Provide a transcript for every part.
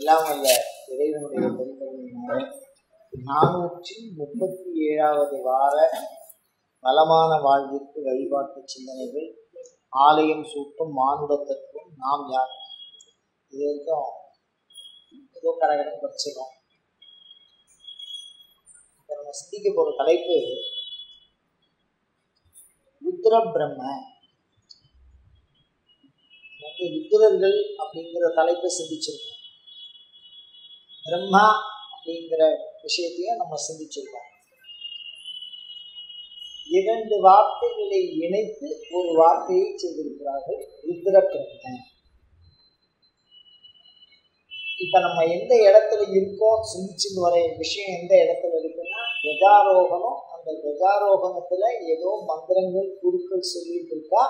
எல்லாம் அல்ல இறைவனுடைய பெருமையினாலே 437வது வார வளமான வாழ்விற்கு வழிபாட்டு சிந்தனைகள் ஆலயம் சூட்டும் மானுட தத்துவம் நாம் யார். இது வரைக்கும் ஏதோ கரகடம் படிச்சிடும். இப்போ நம்ம சிந்திக்க போகிற தலைப்பு ருத்ர பிரம்ம. ருத்ரர்கள் அப்படிங்கிற தலைப்பை சிந்திச்சிருக்கோம். பிரம்மா அப்படிங்கிற விஷயத்தையும் நம்ம சிந்திச்சிருக்கோம். 2 வார்த்தைகளை இணைத்து ஒரு வார்த்தையை செய்திருக்கிறார்கள், ருத்ர பிரம்ம. இப்ப நம்ம எந்த இடத்துல இருக்கோம் சிந்திச்சுட்டு வர விஷயம் எந்த இடத்துல இருக்குன்னா கஜாரோகணம். அந்த கஜாரோகணத்துல ஏதோ மந்திரங்கள் குருக்கள் சொல்லிட்டு இருக்கா.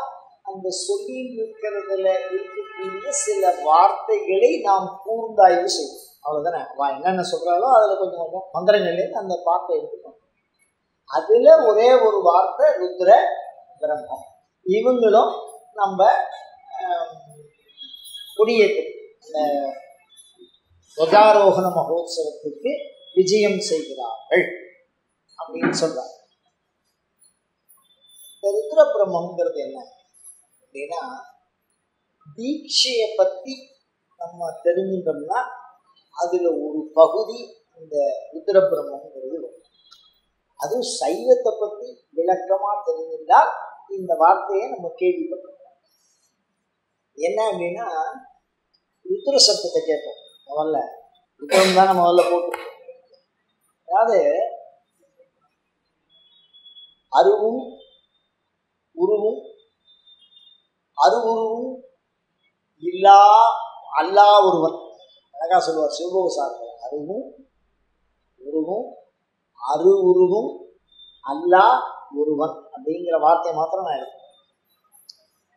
அந்த சொல்லிட்டு இருக்கிறதுல இருக்கக்கூடிய சில வார்த்தைகளை நாம் கூர்ந்தாய்வு செய்வோம். அவ்வளவுதானே. என்னென்ன சொல்றாலோ அதுல கொஞ்சம் கொஞ்சம் மந்திரங்கள்லேருந்து அந்த வார்த்தை எடுத்துக்கணும். அதுல ஒரே ஒரு வார்த்தை ருத்ர பிரம்மம். இவங்களும் நம்ம கொடியேற்று கஜாரோகண மகோத்சவத்துக்கு விஜயம் செய்கிறார்கள் அப்படின்னு சொல்றாங்க. இந்த ருத்ர பிரம்மங்கிறது என்ன அப்படின்னா, தீட்சையை பத்தி நம்ம தெரிஞ்சுட்டோம்னா அதுல ஒரு பகுதி இந்த ருத்ர பிரம்மங்கிறது வரும். அதுவும் சைவத்தை பத்தி விளக்கமா தெரிஞ்சிருந்தால் இந்த வார்த்தையை நம்ம கேள்விப்பட்டிருக்கோம். என்ன அப்படின்னா, ருத்ர சப்தத்தை கேட்போம். முதல்ல ருத்ரம் தான் நம்ம முதல்ல போட்டு, அதாவது அருவும் உருவும் அருவுருவும் அல்லா ஒருவன். அழகா சொல்லுவார் சிவபோகசாரத்தில். அருவும் உருவும் அரு உருவும் அல்லா ஒருவன் அப்படிங்கிற வார்த்தையை மாத்திரம் நான் எடுப்பேன்.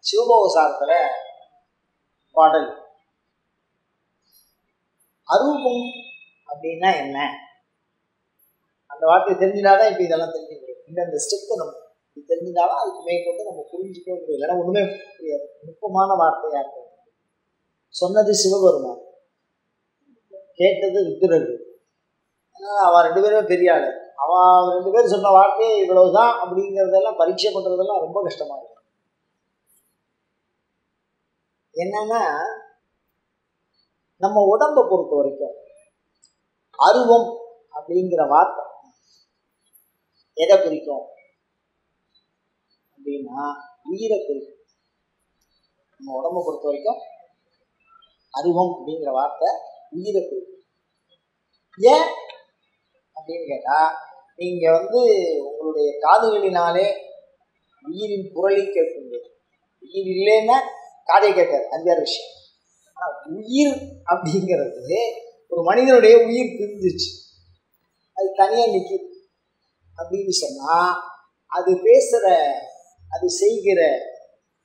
சிவபோகசாரத்தில் பாடல் அரூபம் அப்படின்னா என்ன, அந்த வார்த்தையை தெரிஞ்சிடாதான் இப்போ இதெல்லாம் தெரிஞ்சுக்க முடியும். இந்த ஸ்டெப்பை நம்ம இது தெரிஞ்சிடாதான் அதுக்கு மேற்கொண்டு நம்ம புரிஞ்சுக்கவே முடியும். இல்லைன்னா ஒன்றுமே நுட்பமான வார்த்தையாக இருக்கும். சொன்னது சிவபெருமான், கேட்டது ருத்ரர்கள். அவள் 2 பேருமே பெரிய ஆளு. அவள் 2 பேர் சொன்ன வார்த்தையே இவ்வளவுதான் அப்படிங்கிறதெல்லாம் பரீட்சை பண்ணுறதெல்லாம் ரொம்ப கஷ்டமாக இருக்கும். என்னன்னா, நம்ம உடம்பை பொறுத்த வரைக்கும் அருவம் அப்படிங்கிற வார்த்தை எதை குறிக்கும் அப்படின்னா உயிரை குறிக்கும். நம்ம உடம்பை பொறுத்த வரைக்கும் அருவம் அப்படிங்கிற வார்த்தை உயிரை குறிக்கும். ஏன் அப்படின்னு கேட்டா, நீங்க உங்களுடைய காதுகளினாலே உயிரின் குரலை கேட்க முடியாது. உயிர் இல்லைன்னா காதை கேட்காது, அது வேற விஷயம். உயிர் அப்படிங்கிறது ஒரு மனிதனுடைய உயிர் பிரிஞ்சிச்சு, அது தனியாக நிற்கிது அப்படின்னு சொன்னா, அது பேசுகிற, அது செய்கிற,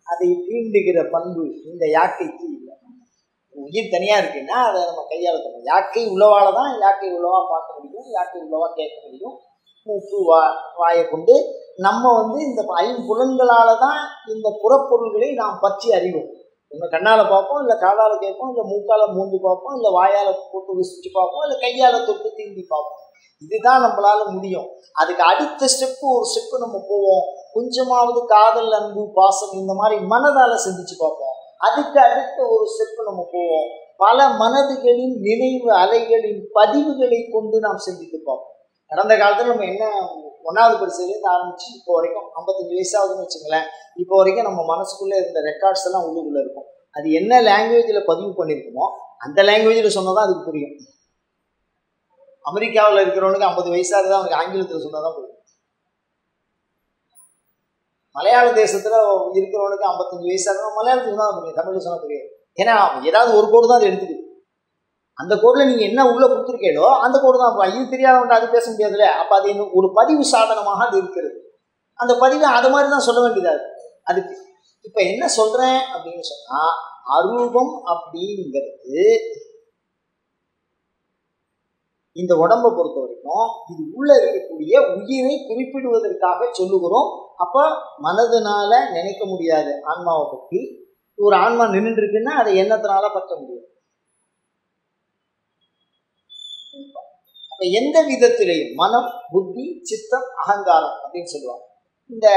அதை தீண்டுகிற பண்பு இந்த யாக்கைக்கு இல்லை. உயிர் தனியாக இருக்குன்னா அதை நம்ம கையாள தரணும். யாக்கை உள்ளவால தான் யாக்கை உள்ளவா பார்க்க முடியும், யாக்கை உள்ளவா கேட்க முடியும். மூக்கு வாயை கொண்டு நம்ம இந்த 5 புலன்களால தான் இந்த புறப்பொருள்களை நாம் பற்றி அறிவோம். ஒன்று கண்ணால் பார்ப்போம், இல்லை காதால் கேட்போம், இல்லை மூக்கால் மூந்து பார்ப்போம், இல்லை வாயால் போட்டு ருசிச்சு பார்ப்போம், இல்லை கையால் தொட்டு தீண்டி பார்ப்போம். இதுதான் நம்மளால முடியும். அதுக்கு அடுத்த ஒரு ஸ்டெப்பு நம்ம போவோம். கொஞ்சமாவது காதல், அன்பு, பாசம் இந்த மாதிரி மனதால் சிந்திச்சு பார்ப்போம். அதுக்கு அடுத்த ஒரு ஸ்டெப்பு நம்ம போவோம். பல மனதுகளின் நினைவு அலைகளின் பதிவுகளை கொண்டு நாம் சிந்தித்து பார்ப்போம். கடந்த காலத்தில் நம்ம என்ன 1வது படிச்சதுலேருந்து ஆரம்பிச்சு இப்போ வரைக்கும் 55 வயசாகுதுன்னு வச்சுங்களேன், இப்போ வரைக்கும் நம்ம மனசுக்குள்ளே இருந்த ரெக்கார்ட்ஸ் எல்லாம் உள்ளுக்குள்ளே இருக்கும். அது என்ன லாங்குவேஜில் பதிவு பண்ணியிருக்குமோ அந்த லாங்குவேஜில் சொன்னதான் அதுக்கு புரியும். அமெரிக்காவில் இருக்கிறவனுக்கு 50 வயசாக தான் அவனுக்கு ஆங்கிலத்தில் சொன்னதான் புரியும். மலையாள தேசத்தில் இருக்கிறவனுக்கு 55 வயசாக மலையாளத்துக்கு சொன்னால் புரியும், தமிழில் சொன்னால் புரியாது. ஏன்னா ஏதாவது ஒரு கோடு தான் அது எடுத்துக்குது. அந்த கோடில் நீங்கள் என்ன உள்ளே கொடுத்துருக்கீங்களோ அந்த கோடு தான். இது தெரியாதவன்ட்டு அது பேச முடியாதுல்ல. அப்போ அது ஒரு பதிவு சாதனமாக அது இருக்கிறது. அந்த பதிவை அது மாதிரி தான் சொல்ல வேண்டியதா இருக்கு. அதுக்கு இப்போ என்ன சொல்கிறேன் அப்படின்னு சொன்னால், அரூபம் அப்படிங்கிறது இந்த உடம்பை பொறுத்த வரைக்கும் இது உள்ள இருக்கக்கூடிய உயிரை குறிப்பிடுவதற்காக சொல்லுகிறோம். அப்போ மனதுனால நினைக்க முடியாது ஆன்மாவை பற்றி. ஒரு ஆன்மா நின்றுட்டு இருக்குன்னா அதை எண்ணத்தினால பற்ற முடியாது. எந்த விதத்திலையும் மனம், புத்தி, சித்தம், அகங்காரம் அப்படின்னு சொல்லுவாங்க. இந்த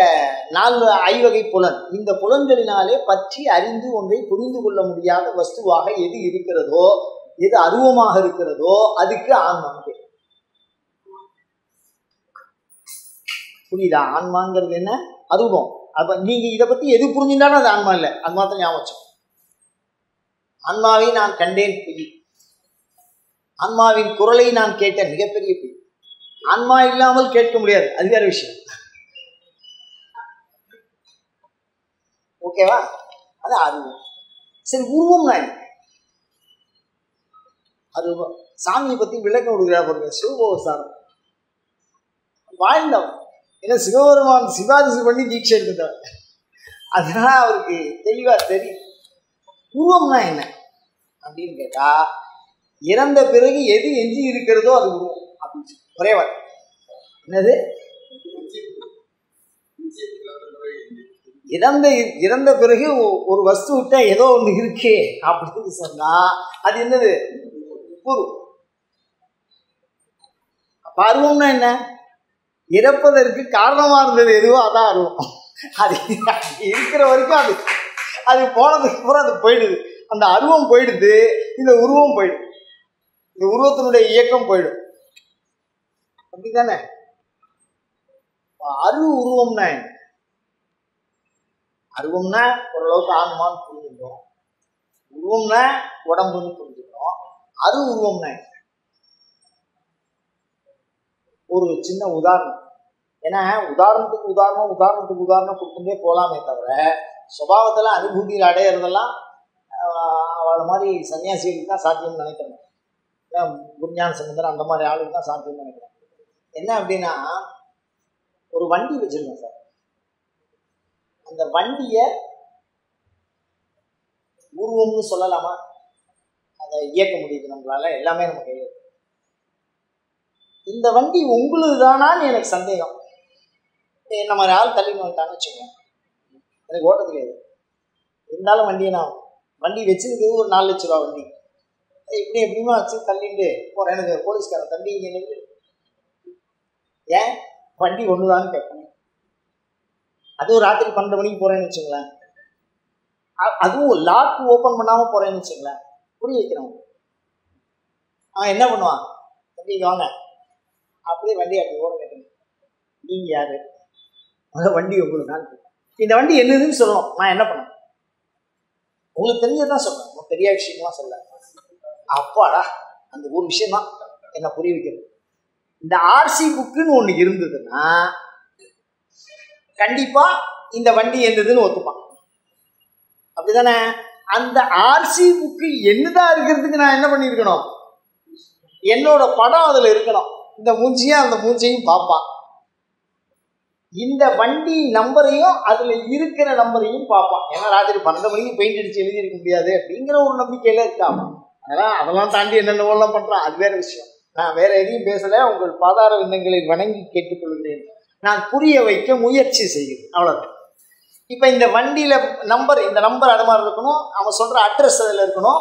4 ஐவகை புலன், இந்த புலன்களினாலே பற்றி அறிந்து ஒன்றை புரிந்து கொள்ள முடியாத வஸ்துவாக எது இருக்கிறதோ, எது அருவமாக இருக்கிறதோ அதுக்கு ஆன்மான்னு பேர். புரியுதா? ஆன்மாங்கிறது என்ன? அருவம். அப்ப நீங்க இதை பத்தி எது புரிஞ்சுட்டாலும் அது ஆன்மா இல்லை. அது மாத்திரம் ஞாபகம். ஆன்மாவை நான் கண்டேன் பொய், ஆன்மாவின் குரலை நான் கேட்டேன் மிகப்பெரிய பொய். ஆன்மா இல்லாமல் கேட்க முடியாது, அது வேற விஷயம். ஓகேவா? அது அருவம். சரி, உருவம்னா என்ன? அருவம். சாமியை பத்தி விளக்கம் கொடுக்குறா பாருங்க. சிவபோசாரம் வாழ்ந்தவன். ஏன்னா சிவபெருமான் சிபாரிசு பண்ணி தீட்சை எடுத்துட்டார். அதனால அவருக்கு தெளிவா தெரியும் உருவம்னா என்ன அப்படின்னு கேட்டா, இறந்த பிறகு எது எஞ்சி இருக்கிறதோ அது உருவம் அப்படின்னு ஒரே வார்த்தை. என்னது? இறந்த பிறகு ஒரு வஸ்து விட்டா ஏதோ ஒண்ணு இருக்கே அப்படின்னு சொன்னா அது என்னது? உருவம். அப்ப அருவம்னா என்ன? இறப்பதற்கு காரணமா இருந்தது எதுவோ அதான் அருவம். அது இருக்கிற வரைக்கும் அது போனதுக்கு அப்புறம் அது போயிடுது. அந்த அருவம் போயிடுது, இந்த உருவம் போயிடுது, இந்த உருவத்தினுடைய இயக்கம் போயிடும். அப்படித்தானே? அரு உருவம்னா என்ன? அருவம்னா ஓரளவுக்கு ஆன்மான்னு புரிஞ்சுக்கிறோம், உருவம்னா உடம்புன்னு புரிஞ்சுக்கிறோம். அரு உருவம்னா என்ன? ஒரு சின்ன உதாரணம். ஏன்னா உதாரணத்துக்கு உதாரணம் கொடுத்துட்டே போகலாமே தவிர சுபாவத்தில் அனுபூதியில் அடையிறதெல்லாம் அவளை மாதிரி சன்னியாசிகளுக்கு தான் சாத்தியம்னு நினைக்கிறேன். குருஞான சம்பந்தர் அந்த மாதிரி ஆளுக்கு தான் சாத்தியம்னு நினைக்கிறேன். என்ன அப்படின்னா, ஒரு வண்டி வச்சிருக்கேன் சார். அந்த வண்டியை உருவம்னு சொல்லலாமா? அதை இயக்க முடியுது நம்மளால, எல்லாமே நம்ம கையில். இந்த வண்டி உங்களுக்கு தானான்னு எனக்கு சந்தேகம். என்ன மாதிரி ஆள் தள்ளின்னு வந்துட்டான்னு வச்சுக்கோங்க, எனக்கு ஓட்ட தெரியாது. இருந்தாலும் வண்டி வச்சிருக்கிறது ஒரு 4 லட்ச ரூபா வண்டி. எப்படிமா வச்சு தள்ளிட்டு போகிறேன். எனக்கு போலீஸ்காரன் தம்பி இங்கே ஏன் வண்டி ஒன்றுதான்னு கேட்பேன். அதுவும் ராத்திரி 12 மணிக்கு போகிறேன்னு வச்சுங்களேன், அதுவும் லாக் ஓப்பன் பண்ணாமல் போகிறேன்னு வச்சுங்களேன், புரிய வைக்கிறவங்க அவன் என்ன பண்ணுவான்? தம்பி வாங்க, அப்படியே வண்டி அப்படி ஓட கேட்கணும். நீங்கள் யாரு? அந்த வண்டி உங்களுக்கு தான். இந்த வண்டி என்னதுன்னு சொல்லணும். நான் என்ன பண்ணேன்? உங்களுக்கு தெரிஞ்சதான் சொல்றேன், பெரிய விஷயமா சொல்ல. அப்பாடா, அந்த ஒரு விஷயம் தான் என்ன புரிய வைக்கிறது. இந்த ஆர்சி புக்குன்னு ஒன்று இருந்ததுன்னா கண்டிப்பா இந்த வண்டி என்னதுன்னு ஒத்துப்பான். அப்படிதானே? அந்த ஆர்சி புக்கு என்னதான் இருக்கிறதுக்கு நான் என்ன பண்ணியிருக்கணும்? என்னோட படம் அதுல இருக்கணும். இந்த மூஞ்சியும் அந்த மூஞ்சியும் பார்ப்பான். இந்த வண்டி நம்பரையும் அதுல இருக்கிற நம்பரையும் பார்ப்பான். ஏன்னா ராத்திரி 12 மணிக்கு பெயிண்ட் அடிச்சு எழுதியிருக்க முடியாது அப்படிங்கிற ஒரு நம்பிக்கையில இருக்காம. அதெல்லாம் தாண்டி என்னென்னலாம் பண்றான், அது வேற விஷயம். நான் வேற எதையும் பேசல. உங்கள் பாதார விண்ணங்களை வணங்கி கேட்டுக்கொள்கிறேன். நான் புரிய வைக்க முயற்சி செய்கிறேன், அவ்வளவுதான். இப்ப இந்த வண்டியில இந்த நம்பர் அது மாதிரி இருக்கணும். அவன் சொல்ற அட்ரஸ் அதுல இருக்கணும்.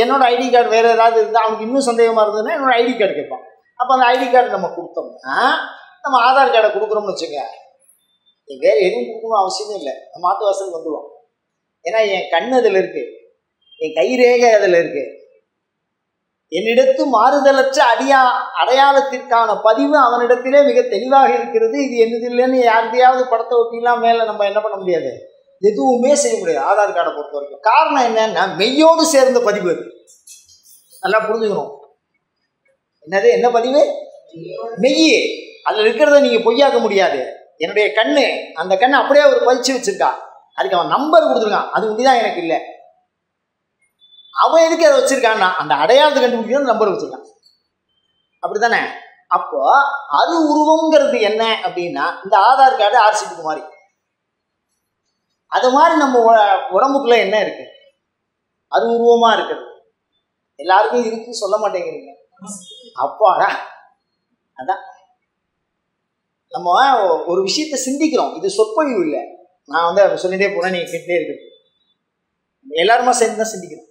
என்னோட ஐடி கார்டு வேற ஏதாவது இருந்தால் அவனுக்கு இன்னும் சந்தேகமா இருந்ததுன்னா என்னோட ஐடி கார்டு கேட்பான். அப்போ அந்த ஐடி கார்டு நம்ம கொடுத்தோம்னா, நம்ம ஆதார் கார்டை கொடுக்குறோம்னு வச்சுங்க, வேற எதுவும் கொடுக்கணும் அவசியமே இல்லை. நம்ம மாட்டு வாசல் வந்துடுவோம். ஏன்னா என் கண் அதில் இருக்கு, என் கைரேகை அதில் இருக்கு. என்னிடத்து மாறுதலற்ற அடையாளத்திற்கான பதிவு அவனிடத்திலே மிக தெளிவாக இருக்கிறது. இது என்னது இல்லைன்னு யாருக்கையாவது படத்தை ஒட்டிலாம் மேலே நம்ம என்ன பண்ண முடியாது, எதுவுமே செய்ய முடியாது ஆதார் கார்டை பொறுத்த வரைக்கும். காரணம் என்னன்னா, மெய்யோடு சேர்ந்த பதிவு. அது நல்லா புரிஞ்சுக்கணும். என்னது? என்ன பதிவு? மெய். அதில் இருக்கிறத நீங்கள் பொய்யாக்க முடியாது. என்னுடைய கண்ணு, அந்த கண்ணு அப்படியே ஒரு பதிச்சு வச்சிருக்கா, அதுக்கு அவன் நம்பர் கொடுத்துருக்கான், அது ஒண்டிதான் எனக்கு இல்லை. அவன் எதுக்கு அதை வச்சிருக்கான்னா, அந்த அடையாளத்தை கண்டுபிடிக்கிறது நம்பர் வச்சிருக்கான். அப்படித்தானே? அப்போ அது உருவங்கிறது என்ன அப்படின்னா, இந்த ஆதார் கார்டு ஆர்சி புக் மாதிரி. அது மாதிரி நம்ம உடம்புக்குள்ள என்ன இருக்கு? அது உருவமா இருக்குது. எல்லாருக்கும் இருக்கு, சொல்ல மாட்டேங்கிறீங்க. அப்பாடா, அதான் நம்ம ஒரு விஷயத்தை சிந்திக்கிறோம். இது சொற்பொழிவு இல்லை, நான் அதை சொல்லிட்டே போனேன், நீங்க கேட்டே இருக்கு. எல்லாருமா சேர்ந்து தான் சிந்திக்கிறோம்.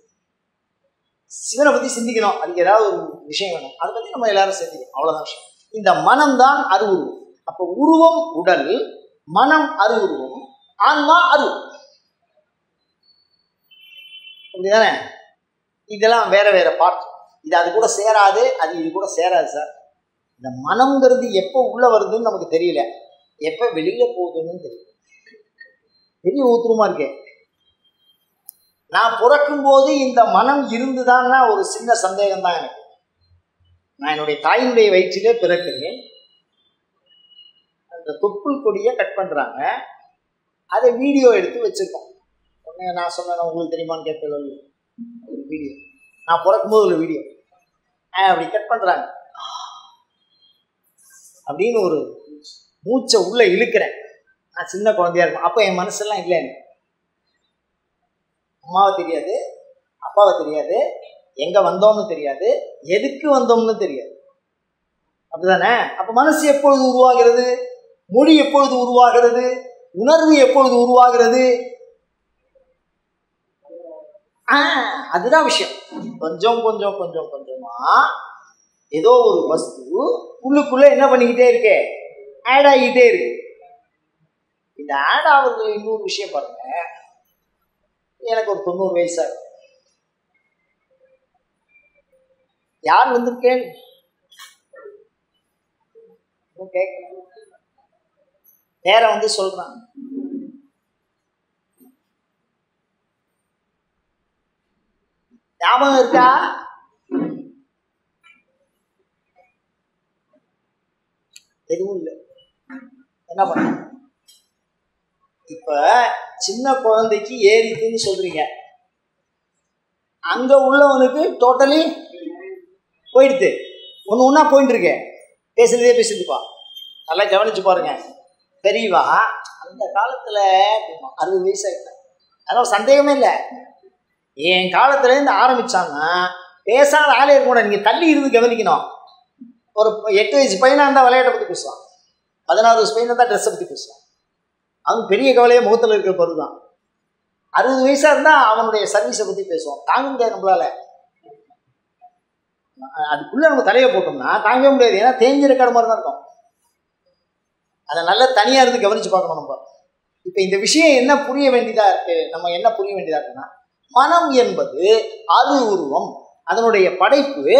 சிவனை பற்றி சிந்திக்கணும், அதுக்கு ஏதாவது ஒரு விஷயம் வேணும், அதை பற்றி நம்ம எல்லாரும் சிந்திக்கணும், அவ்வளோதான் விஷயம். இந்த மனம்தான் அருவுருவம். அப்போ உருவம் உடல், மனம் அருவுருவம், ஆன்மா அருவு, அப்படிதானே? இதெல்லாம் வேற வேற பார்ட். இது அது கூட சேராது, அது இது கூட சேராது சார். இந்த மனம்ங்கிறது எப்போ உள்ள வருதுன்னு நமக்கு தெரியல, எப்போ வெளியில போகுதுன்னு தெரியல. பெரிய ஊத்துருமா இருக்கே. நான் பிறக்கும் போது இந்த மனம் இருந்துதான்னா ஒரு சின்ன சந்தேகம் தான் எனக்கு. நான் என்னுடைய தாயினுடைய வயிற்றிலே பிறக்கிறேன். அந்த தொப்புள் கொடியை கட் பண்றாங்க, அதை வீடியோ எடுத்து வச்சிருக்கோம். உடனே நான் சொன்னேன், உங்களுக்கு தெரியுமான்னு கேட்பேன். ஒரு வீடியோ நான் பிறக்கும்போது ஒரு வீடியோ அப்படி கட் பண்றாங்க அப்படின்னு ஒரு மூச்சை உள்ள இழுக்கிறேன். நான் சின்ன குழந்தையா இருக்கும். அப்போ என் மனசெல்லாம் இல்லை, எனக்கு அம்மாவை தெரியாது, அப்பாவை தெரியாது, எங்க வந்தோம்னு தெரியாது, எதுக்கு வந்தோம்னு தெரியாது, அப்படிதானே? அப்ப மனசு எப்பொழுது உருவாகிறது? மொழி எப்பொழுது உருவாகிறது? உணர்வு எப்பொழுது உருவாகிறது? அதுதான் விஷயம். கொஞ்சம் கொஞ்சம் கொஞ்சம் கொஞ்சமா ஏதோ ஒரு வஸ்து உள்ளுக்குள்ள என்ன பண்ணிக்கிட்டே இருக்கே, ஆட் ஆகிட்டே இருக்கு. இந்த ஆட் ஆகுறது இன்னொரு விஷயம் பாருங்க. எனக்கு ஒரு 90 வயசா இருக்கு. யார் வந்திருக்கேன் வேற வந்து சொல்றாங்க, ஞாபகம் இருக்கா? எதுவும் இல்லை. என்ன பண்ண? இப்ப சின்ன குழந்தைக்கு ஏறிக்குன்னு சொல்றீங்க, அங்க உள்ளவனுக்கு டோட்டலி போயிடுது. ஒன்று ஒன்றா போயிட்டு இருக்கேன். பேசுறதே பேசிட்டுப்பா, நல்லா கவனிச்சு பாருங்க. பெரியவா அந்த காலத்துல 60 வயசு ஆகிட்டேன், அதெல்லாம் சந்தேகமே இல்லை. என் காலத்துலேருந்து ஆரம்பிச்சாங்கன்னா பேசாத ஆளே இருக்க கூட. நீங்கள் தள்ளி இருந்து கவனிக்கணும். ஒரு 8 வயசு பையனாக இருந்தால் விளையாட்டை பற்றி பேசுவான், 16 வயசு பையனாக தான் ட்ரெஸ்ஸை பற்றி பேசுவான். அவன் பெரிய கவலையே முகத்தில் இருக்கிற பொருள் தான். 60 வயசாக இருந்தால் அவனுடைய சர்வீஸை பற்றி பேசுவான். தாங்க முடியாது நம்மளால. அதுக்குள்ளே நம்ம தலையை போட்டோம்னா தாங்கவே முடியாது. ஏன்னா தேஞ்சிற கடை மாதிரி தான் இருக்கும். அதை நல்லா தனியாக இருந்து கவனித்து பார்க்கணும் நம்ம. இப்போ இந்த விஷயம் என்ன புரிய வேண்டியதாக இருக்குது, நம்ம என்ன புரிய வேண்டியதாக இருக்குன்னா, மனம் என்பது அது உருவம், அதனுடைய படைப்பு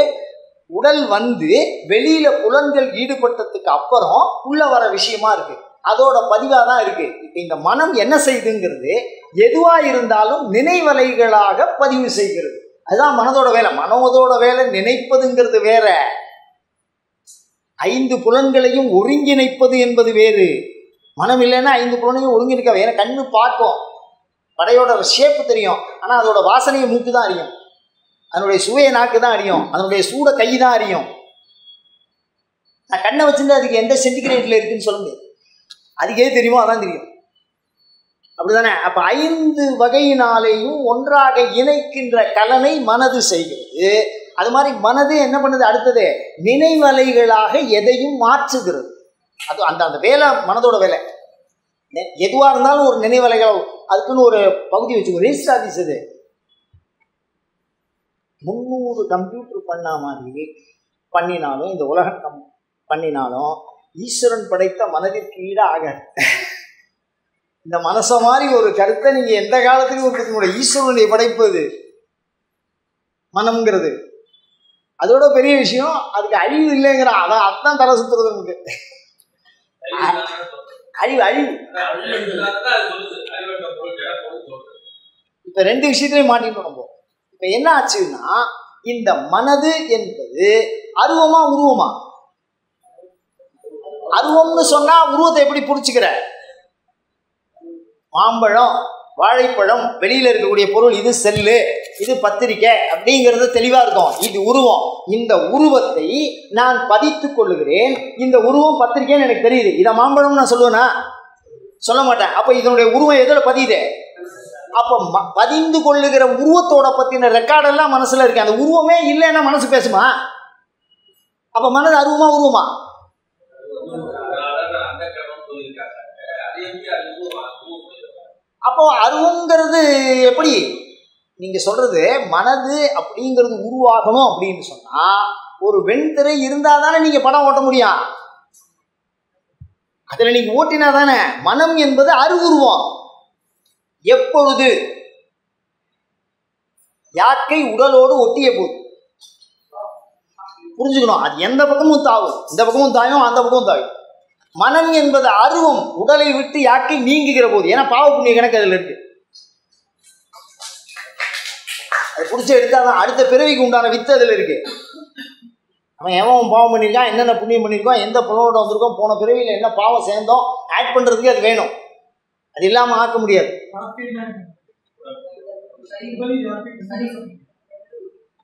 உடல் வந்து வெளியில புலன்கள் ஈடுபட்டதுக்கு அப்புறம் உள்ள வர விஷயமா இருக்கு, அதோட பதிவாக தான் இருக்கு. இப்போ இந்த மனம் என்ன செய்யுதுங்கிறது எதுவா இருந்தாலும் நினைவலைகளாக பதிவு செய்கிறது. அதுதான் மனதோட வேலை. மனதோட வேலை நினைப்பதுங்கிறது வேற, 5 புலன்களையும் ஒருங்கிணைப்பது என்பது வேறு. மனம் இல்லைன்னா 5 புலனையும் ஒருங்கிணைக்க. ஏன்னா கண்ணு பார்க்கும், படையோட ஷேப்பு தெரியும், ஆனால் அதோட வாசனையை மூக்கு தான் அறியும், அதனுடைய சுவையை நாக்கு தான் அறியும், அதனுடைய சூட கை தான் அறியும். நான் கண்ணை வச்சிருந்து அதுக்கு எந்த சென்டிகிரேட்ல இருக்குன்னு சொல்ல முடியாது. அதுக்கு எது தெரியுமோ அதான் தெரியும், அப்படிதானே? அப்ப 5 வகையினாலேயும் ஒன்றாக இணைக்கின்ற கலனை மனது செய்கிறது. அது மாதிரி மனது என்ன பண்ணுது? அடுத்தது நினைவலைகளாக எதையும் மாற்றுகிறது. அது அந்த அந்த வேலை மனதோட வேலை. எதுவாக இருந்தாலும் ஒரு நினைவலைகள், அதுக்குன்னு ஒரு பகுதி வச்சு ரெஜிஸ்டர் ஆஃபீஸ். அது 300 கம்ப்யூட்டர் பண்ண மாதிரி பண்ணினாலும், இந்த உலகம் பண்ணினாலும் ஈஸ்வரன் படைத்த மனதிற்கு ஈட ஆகாது. இந்த மனசை மாதிரி ஒரு கருத்தை நீங்க எந்த காலத்துலையும் உற்பத்தி முடியும். ஈஸ்வரனுடைய படைப்பு அது மனம்ங்கிறது. அதோட பெரிய விஷயம், அதுக்கு அழிவு இல்லைங்கிற அதான் தலை சுத்துறது நமக்கு. அழிவு இப்ப 2 விஷயத்திலையும் மாட்டிட்டு நம்ம. இப்ப என்ன ஆச்சுன்னா, இந்த மனது என்பது அருவமா உருவமா? அருவம்னு சொன்னா உருவத்தை எப்படி புரிச்சுக்கிற? மாம்பழம், வாழைப்பழம், வெளியில இருக்கக்கூடிய பொருள், இது செல்லு, இது பத்திரிக்கை அப்படிங்கிறது தெளிவா இருக்கும். இது உருவம். இந்த உருவத்தை நான் பதித்துக் கொள்ளுகிறேன். இந்த உருவம் பத்திரிக்கைன்னு எனக்கு தெரியுது. இதை மாம்பழம் நான் சொல்லுவேனா? சொல்ல மாட்டேன். அப்ப இதனுடைய உருவம் எதில் பதியுது? அப்ப பதிந்து கொள்ளுகிற உருவத்தோட பத்தின ரெக்கார்டெல்லாம் மனசுல இருக்கு. அந்த உருவமே இல்லைன்னா மனசு பேசுமா? அப்ப மனது அருவமா உருவமா? அப்போ அருவங்கிறது எப்படி? நீங்க சொல்றது மனது அப்படிங்கிறது உருவாகணும் அப்படின்னு சொன்னா ஒரு வெண்திரை இருந்தா தானே நீங்க படம் ஓட்ட முடியும். அதுல நீங்க ஓட்டினா தானே. மனம் என்பது அறிவுருவம். எப்பொழுது யாக்கை உடலோடு ஒட்டிய போது புரிஞ்சுக்கணும். அது எந்த பக்கமும் தாவும், இந்த பக்கமும் தாயும், அந்த பக்கமும் தாயும். மனம் என்பது அருவம் உடலை விட்டு யாக்கை நீங்குகிற போது. ஏன்னா பாவ புண்ணிய கணக்கு அதுல இருக்கு. அது பிடிச்ச எடுத்தாதான் அடுத்த பிறவிக்கு உண்டான வித்து அதுல இருக்கு. அவன் எவன் பாவம் பண்ணியிருக்கான், என்னென்ன புண்ணியம் பண்ணியிருக்கோம், எந்த புலனோட வந்திருக்கோம், போன பிறவியில் என்ன பாவம் சேர்ந்தோம், ஆட் பண்றதுக்கு அது வேணும். அது இல்லாம ஆக்க முடியாது.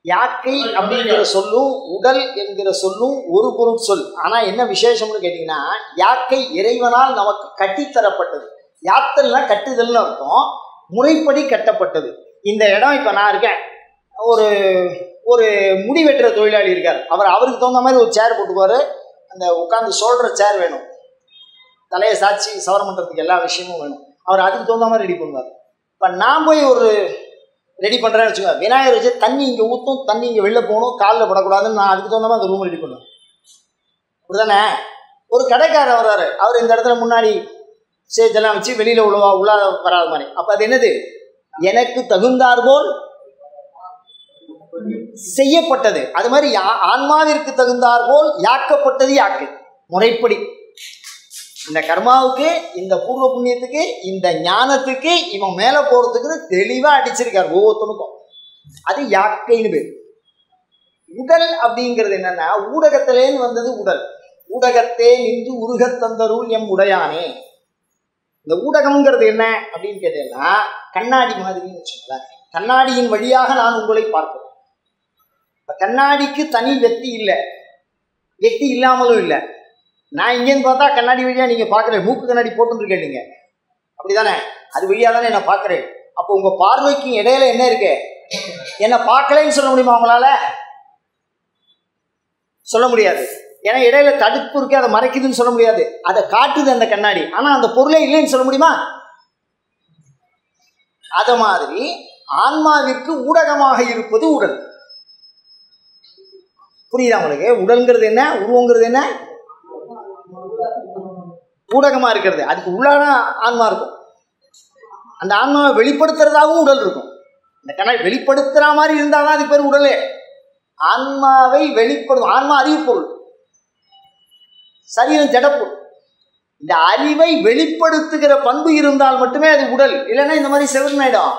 யாக்கை அப்படிங்கிற சொல்லும் உடல் என்கிற சொல்லும் ஒரு பொருள் சொல். ஆனா என்ன விசேஷம்னு கேட்டீங்கன்னா, யாக்கை இறைவனால் நமக்கு கட்டித்தரப்பட்டது. யாத்தல்னா கட்டுதல்னு அர்த்தம். முறைப்படி கட்டப்பட்டது. இந்த இடம் இப்ப நான் இருக்கேன், ஒரு ஒரு முடி வெட்டுற தொழிலாளி இருக்கார். அவருக்கு தகுந்த மாதிரி ஒரு சேர் போட்டுக்குவாரு. அந்த உட்காந்து சொல்ற சேர் வேணும், தலையை சாட்சி சவரம் பண்றதுக்கு எல்லா விஷயமும் வேணும். அவர் அதுக்கு தகுந்த மாதிரி ரெடி பண்ணுவார். இப்ப நான் போய் ஒரு ரெடி பண்ணுறேன்னு வச்சுக்கோங்க, விநாயகர் வச்சு தண்ணி இங்கே ஊற்றும், தண்ணி இங்கே வெளில போகணும், காலில் படக்கூடாதுன்னு நான் அதுக்கு தகுந்த மாதிரி அந்த ரூம் ரெடி பண்ணுவேன். அப்படிதானே? ஒரு கடைக்காரர் வர்றாரு, அவர் இந்த இடத்துல முன்னாடி ஸ்டேஜெல்லாம் வச்சு வெளியில் உள்ளாத வராத மாதிரி. அப்போ அது என்னது? எனக்கு தகுந்தாற்போல் செய்யப்பட்டது. அது மாதிரி ஆன்மாவிற்கு தகுந்தாற்போல் யாக்கப்பட்டது யாக்கை. முறைப்படி இந்த கர்மாவுக்கு, இந்த பூர்வ புண்ணியத்துக்கு, இந்த ஞானத்துக்கு, இவன் மேலே போகிறதுக்கு தெளிவாக அடிச்சிருக்கார் ஒவ்வொருத்தனுக்கும். அது யாக்கைன்னு பேர். உடல் அப்படிங்கிறது என்னன்னா, ஊடகத்திலேன்னு வந்தது உடல். ஊடகத்தே நின்று உருகத்தந்தருள் எம் உடையானே. இந்த ஊடகம்ங்கிறது என்ன அப்படின்னு கேட்டீங்கன்னா, கண்ணாடி மாதிரின்னு வச்சுக்கோங்களேன். கண்ணாடியின் வழியாக நான் உங்களை பார்க்கிறேன். இப்போ கண்ணாடிக்கு தனி வெட்டி இல்லை, வெட்டி இல்லாமலும் இல்லை. நான் இங்கேன்னு பார்த்தா கண்ணாடி வழியாக நீங்கள் பார்க்குறேன், மூக்கு கண்ணாடி போட்டுருக்கேன் நீங்கள், அப்படி தானே? அது வழியாக தானே நான் பார்க்குறேன். அப்போ உங்கள் பார்வைக்கு இடையில என்ன இருக்கு? என்னை பார்க்கலன்னு சொல்ல முடியுமா உங்களால்? சொல்ல முடியாது. ஏன்னா இடையில தடுப்பு இருக்கு, அதை மறைக்குதுன்னு சொல்ல முடியாது. அதை காட்டுது அந்த கண்ணாடி. ஆனால் அந்த பொருளே இல்லைன்னு சொல்ல முடியுமா? அதை மாதிரி ஆன்மாவிற்கு ஊடகமாக இருப்பது உடல். புரியுதா உங்களுக்கு? உடல்ங்கிறது என்ன, உருவங்கிறது என்ன? ஊடகமா இருக்கிறது. அதுக்கு உள்ளான ஆன்மா இருக்கும். அந்த ஆன்மாவை வெளிப்படுத்துறதாகவும் உடல் இருக்கும். இந்த கண்ணாடி வெளிப்படுத்துற மாதிரி இருந்தாதான் அது பேர் உடலே. ஆன்மாவை வெளிப்படும். ஆன்மா அறிவு பொருள், சரீரம் ஜடப்பொருள். இந்த அறிவை வெளிப்படுத்துகிற பண்பு இருந்தால் மட்டுமே அது உடல். இல்லைன்னா இந்த மாதிரி செவனாயிடும்.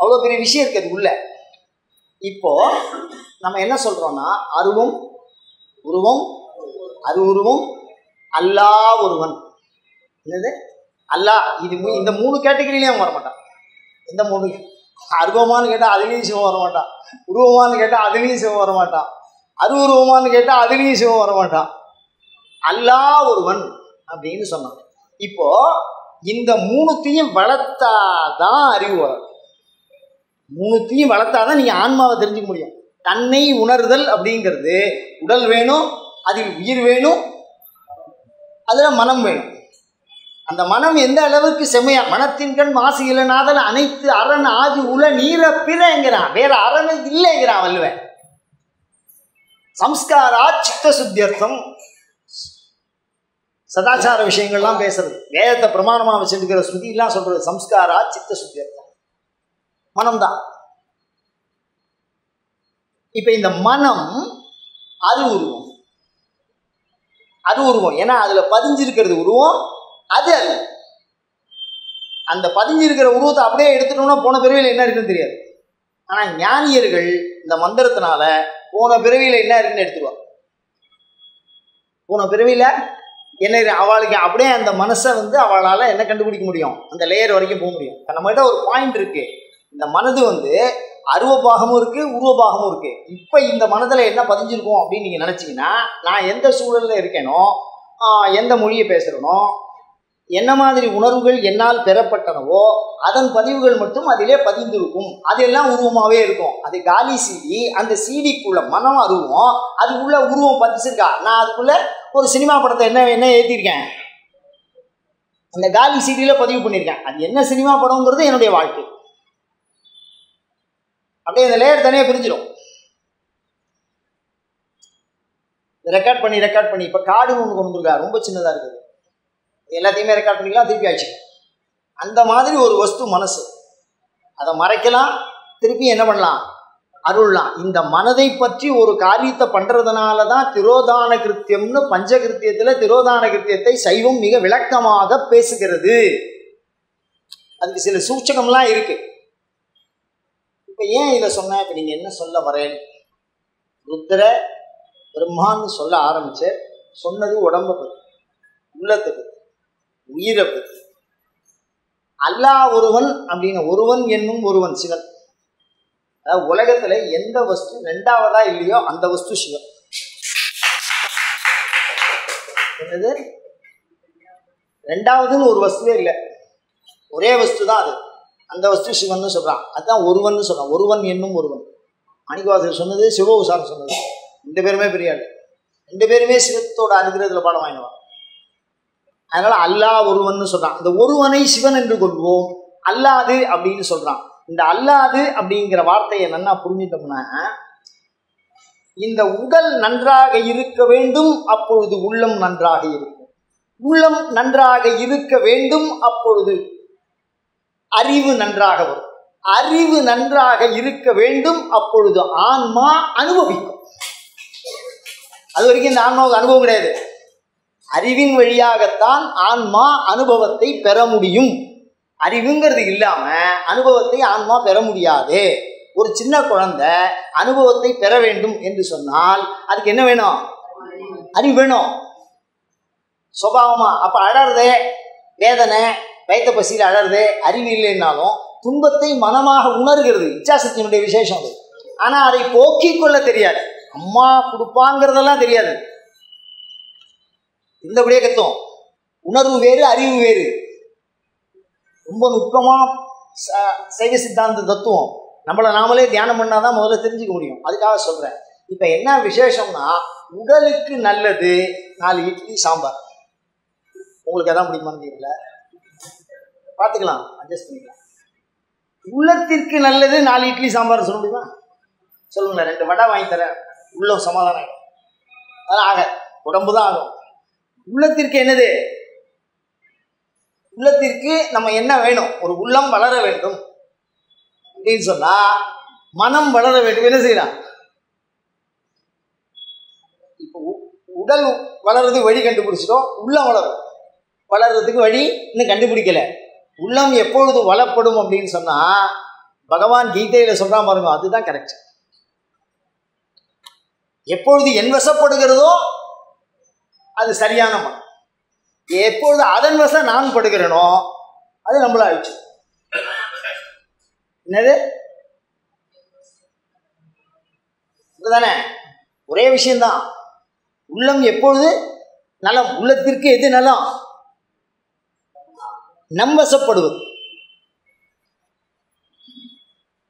அவ்வளோ பெரிய விஷயம் இருக்கு அது உள்ள. இப்போ நம்ம என்ன சொல்றோம்னா, அருவம் உருவம், அருவுருவம், அல்லா ஒருவன். என்னது? அல்லா. இது இந்த 3 கேட்டகரியிலையும் வரமாட்டான். இந்த 3 அருவமானு கேட்டால் அதுலேயும் சிவம் வரமாட்டான், உருவமானு கேட்டால் அதுலேயும் சிவம் வரமாட்டான், அருவுருவமானு கேட்டால் அதுலேயும் சிவம் வரமாட்டான். அல்லா ஒருவன் அப்படின்னு சொன்னான். இப்போ இந்த 3த்தையும் வளர்த்தாதான் அறிவு வரும். 3த்தையும் வளர்த்தாதான் நீங்க ஆன்மாவை தெரிஞ்சுக்க முடியும். தன்னை உணர்தல் அப்படிங்கிறது உடல் வேணும், அதில் உயிர் வேணும், அதுல மனம் வேணும். அந்த மனம் எந்த அளவுக்கு செம்மையா, மனத்தின் கண் மாசு இல்லைனாதல் அனைத்து அரண் ஆதி உல நீர பிறங்கிறான். வேற அரணை இல்லைங்கிறான் வள்ளுவன். சம்ஸ்காரா சித்த சுத்தியர்த்தம். சதாச்சார விஷயங்கள்லாம் பேசுறது, வேதத்தை பிரமாணமா வச்சிருக்கிற ஸ்ருதியெல்லாம் சொல்றது சம்ஸ்காரா சித்த சுத்தியர்த்தம், மனம்தான். இப்ப இந்த மனம் அறிவுருவம். அறிவுருவம் ஏன்னா அதுல பதிஞ்சிருக்கிறது உருவம், அது அல்ல. அந்த பதிஞ்சிருக்கிற உருவத்தை அப்படியே எடுத்துட்டோம்னா போன பிறவியில் என்ன இருக்குன்னு தெரியாது. ஆனா ஞானியர்கள் இந்த மந்திரத்தினால போன பிறவியில என்ன இருக்குன்னு எடுத்துருவாங்க. போன பிறவியில என்ன அவளுக்கு அப்படியே அந்த மனசை அவளால் என்ன கண்டுபிடிக்க முடியும், அந்த லேயர் வரைக்கும் போக முடியும். நம்மகிட்ட ஒரு பாயிண்ட் இருக்கு. இந்த மனது அருவபாகமும் இருக்கு, உருவபாகமும் இருக்கு. இப்போ இந்த மனதில் என்ன பதிஞ்சிருக்கும் அப்படின்னு நீங்கள் நினச்சிங்கன்னா, நான் எந்த சூழலில் இருக்கேனோ, எந்த மொழியை பேசுகிறேனோ, என்ன மாதிரி உணர்வுகள் என்னால் பெறப்பட்டனவோ அதன் பதிவுகள் மட்டும் அதிலே பதிந்திருக்கும். அதெல்லாம் உருவமாகவே இருக்கும். அது காலி சீடி. அந்த சீடிக்குள்ள மனம் அருவம், அதுக்குள்ள உருவம் பதிச்சிருக்கா. நான் அதுக்குள்ள ஒரு சினிமா படத்தை என்ன ஏற்றிருக்கேன், அந்த காலி சீடியில் பதிவு பண்ணியிருக்கேன். அது என்ன சினிமா படம்ங்கிறது என்னுடைய வாழ்க்கை. அப்படியே அந்த லேயர் தனியாக பிரிஞ்சிடும். ரெக்கார்ட் பண்ணி இப்போ கார்டு ஒன்று கொண்டு வந்துருக்கா, ரொம்ப சின்னதாக இருக்குது, எல்லாத்தையுமே ரெக்கார்ட் பண்ணிக்கலாம், திருப்பி ஆயிடுச்சு. அந்த மாதிரி ஒரு வஸ்து மனசு. அதை மறைக்கலாம், திருப்பி என்ன பண்ணலாம், அருள்லாம். இந்த மனதை பற்றி ஒரு காரியத்தை பண்றதுனால தான் திரோதான கிருத்தியம்னு பஞ்சகிருத்தியத்தில் திரோதான கிருத்தியத்தை சைவம் மிக விளக்கமாக பேசுகிறது. அதுக்கு சில சூட்சகம்லாம் இருக்கு. இப்போ ஏன் இதை சொன்னேன், இப்போ நீங்கள் என்ன சொல்ல வரேன், ருத்ர பிரம்மான்னு சொல்ல ஆரம்பிச்சு சொன்னது உடம்பை பற்றி, உள்ளத்தை பற்றி, உயிரை பற்றி. அல்லாஹ் ஒருவன் அப்படின்னு, ஒருவன் என்னும் ஒருவன் சிவன். அதாவது உலகத்துல எந்த வஸ்து ரெண்டாவதா இல்லையோ அந்த வஸ்து சிவன். என்னது ரெண்டாவதுன்னு ஒரு வஸ்துவே இல்லை, ஒரே வஸ்து தான் அது. அந்த வஸ்து சிவன் சொல்றான். அதுதான் ஒருவன் சொல்றான். ஒருவன் என்னும் ஒருவன். மாணிக்கவாசகர் சொன்னது, சிவபுசாரம் சொன்னது. ரெண்டு பேருமே பெரியாள், ரெண்டு பேருமே சிவத்தோட அனுகிரகத்தில் பாடம் வாங்கினவன். அதனால அல்லாஹ் ஒருவன் சொல்றான். இந்த ஒருவனை சிவன் என்று கொள்வோம். அல்லாது அப்படின்னு சொல்றான். இந்த அல்லாது அப்படிங்கிற வார்த்தையை நல்லா புரிஞ்சிட்டோம்னா, இந்த உடல் நன்றாக இருக்க வேண்டும், அப்பொழுது உள்ளம் நன்றாக இருக்கும். உள்ளம் நன்றாக இருக்க வேண்டும், அப்பொழுது அறிவு நன்றாக வரும். அறிவு நன்றாக இருக்க வேண்டும், அப்பொழுது ஆன்மா அனுபவிக்கும். அது வரைக்கும் இந்த ஆன்மாவுக்கு அனுபவம் கிடையாது. அறிவின் வழியாகத்தான் ஆன்மா அனுபவத்தை பெற முடியும். அறிவுங்கிறது இல்லாம அனுபவத்தை ஆன்மா பெற முடியாது. ஒரு சின்ன குழந்தை அனுபவத்தை பெற வேண்டும் என்று சொன்னால் அதுக்கு என்ன வேணும், அறிவு வேணும். சுபாவமா அப்ப அழறதே வேதனை, வயிற்ற பசியில் அழறதே அறிவு இல்லைன்னாலும் துன்பத்தை மனமாக உணர்கிறது, இச்சாசக்தியினுடைய விசேஷம் அது. ஆனா அதை போக்கிக் கொள்ள தெரியாது. அம்மா கொடுப்பாங்கிறதெல்லாம் தெரியாது. இந்தபடியே கத்தும். உணர்வு வேறு, அறிவு வேறு. ரொம்ப நுட்பமாக சைவ சித்தாந்த தத்துவம் நம்மளை நாமளே தியானம் பண்ணாதான் முதல்ல தெரிஞ்சுக்க முடியும். அதுக்காக சொல்கிறேன். இப்போ என்ன விசேஷம்னா, உடலுக்கு நல்லது 4 இட்லி சாம்பார். உங்களுக்கு எதாவது பிடிக்குமான்னு தெரியல, பார்த்துக்கலாம், அட்ஜஸ்ட் பண்ணிக்கலாம். உள்ளத்திற்கு நல்லது 4 இட்லி சாம்பார் சொல்ல முடியுமா? சொல்லுங்களேன். 2 வடை வாங்கி தரேன், உள்ளம் சமாதானம் ஆகும். அதெல்லாம் ஆக உடம்பு தான் ஆகும். உள்ளத்திற்கு என்னது, உள்ளத்திற்கு நம்ம என்ன வேணும், ஒரு உள்ளம் வளர வேண்டும் அப்படின்னு சொன்னா மனம் வளர வேண்டும். என்ன செய்யலாம், இப்போ உடல் வளர்றதுக்கு வழி கண்டுபிடிச்சிட்டோம், உள்ளம் வளர்றதுக்கு வழி இன்னும் கண்டுபிடிக்கல. உள்ளம் எப்பொழுது வளப்படும் அப்படின்னு சொன்னா பகவான் கீதையில சொல்றான் பாருங்க, அதுதான் கரெக்ட். எப்பொழுது என் வசப்படுகிறதோ அது சரியான மனம். எப்பொழுது அதன் வசம் நான் படுகிறேனோ அது நம்மள ஆயிடுச்சு. என்னது தானே, ஒரே விஷயம்தான். உள்ளம் எப்பொழுது நலம், உள்ளத்திற்கு எது நலம், நம் வசப்படுவது,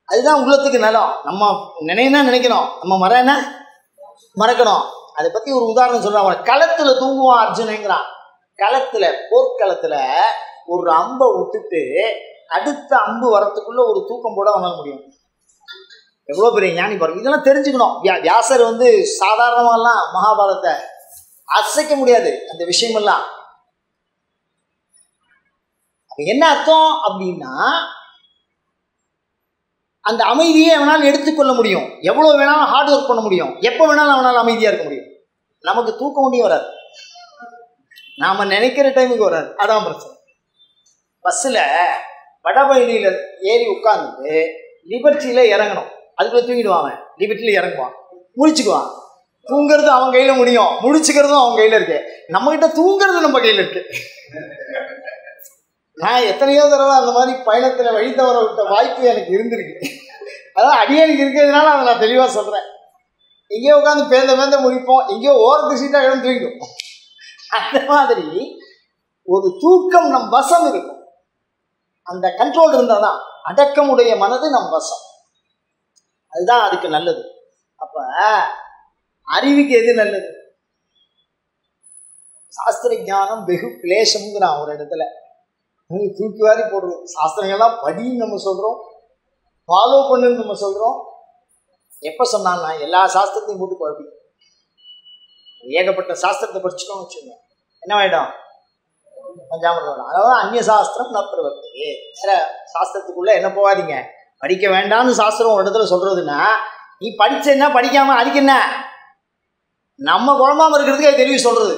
அதுதான் உள்ளத்துக்கு நலம். நம்ம நினைக்கணும், நம்ம மறக்கணும். அதை பத்தி ஒரு உதாரணம் சொல்றான். களத்துல தூங்குவான் அர்ஜுனங்கிறான். களத்துல, போர்க்களத்துல ஒரு அம்பை விட்டுட்டு அடுத்த அம்பு வரத்துக்குள்ள ஒரு தூக்கம் போட வர முடியும். எவ்வளவு பெரிய ஞானி பாருங்க. இதெல்லாம் தெரிஞ்சுக்கணும். வியாசர் சாதாரணமாலாம் மகாபாரதத்தை அசைக்க முடியாது அந்த விஷயமெல்லாம். என்ன அர்த்தம் அப்படின்னா, அந்த அமைதியை அவனால் எடுத்துக்கொள்ள முடியும். எவ்வளவு வேணாலும் ஹார்ட் ஒர்க் பண்ண முடியும். எப்போ வேணாலும் அவனால் அமைதியா இருக்க முடியும். நமக்கு தூக்க முடியும் வராது, நாம நினைக்கிற டைமுக்கு வராது. அதான் பிரச்சனை. பஸ்ஸில் வடபழனியில ஏறி உட்கார்ந்துட்டு லிபர்ட்டியில இறங்கணும். அதுக்குள்ள தூங்கிடுவாங்க. லிபர்ட்டியில இறங்குவான், முழிச்சுக்குவான். தூங்குறது அவன் கையில முடியும், முழிச்சுக்கிறதும் அவன் கையில இருக்கு. நம்ம கிட்ட தூங்குறது நம்ம கையில இருக்கு. நான் எத்தனையோ தடவை அந்த மாதிரி பயணத்தில் வழி தவற விட்ட வாய்ப்பு எனக்கு இருந்திருக்கு. அதான் அடியனுக்கு இருக்கிறதுனால அதை நான் தெளிவாக சொல்கிறேன். எங்கேயோ உட்காந்து பேந்த முடிப்போம், எங்கேயோ ஓரத்து சீட்டாக இடம் தூங்கிடும். அந்த மாதிரி ஒரு தூக்கம் நம் வசம் இருக்கும். அந்த கண்ட்ரோல் இருந்தால் தான், அடக்கமுடைய மனது நம் வசம், அதுதான் அதுக்கு நல்லது. அப்போ அறிவுக்கு எது நல்லது? சாஸ்திர ஞானம் வெகு கிளேசம்ங்கிறான் ஒரு இடத்துல. தூக்கி வாரி போடுறது. சாஸ்திரங்கள்லாம் படின்னு நம்ம சொல்கிறோம், ஃபாலோ பண்ணுன்னு நம்ம சொல்கிறோம். எப்போ சொன்னான்னா எல்லா சாஸ்திரத்தையும் போட்டு குழப்பி ஏகப்பட்ட சாஸ்திரத்தை படிச்சுட்டோம்னு வச்சுக்கோங்க, என்ன ஆகிடும்? பஞ்சாமிரம். அதாவது அந்நிய சாஸ்திரம் நப்பிரவர்த்தி. வேற சாஸ்திரத்துக்குள்ளே என்ன போகாதீங்க, படிக்க வேண்டாம்னு சாஸ்திரம் ஒரு இடத்துல சொல்கிறதுன்னா, நீ படிச்சேன்னா படிக்காமல் அதுக்கு என்ன? நம்ம குழம்பாமல் இருக்கிறதுக்கு அது தெளிவு சொல்கிறது.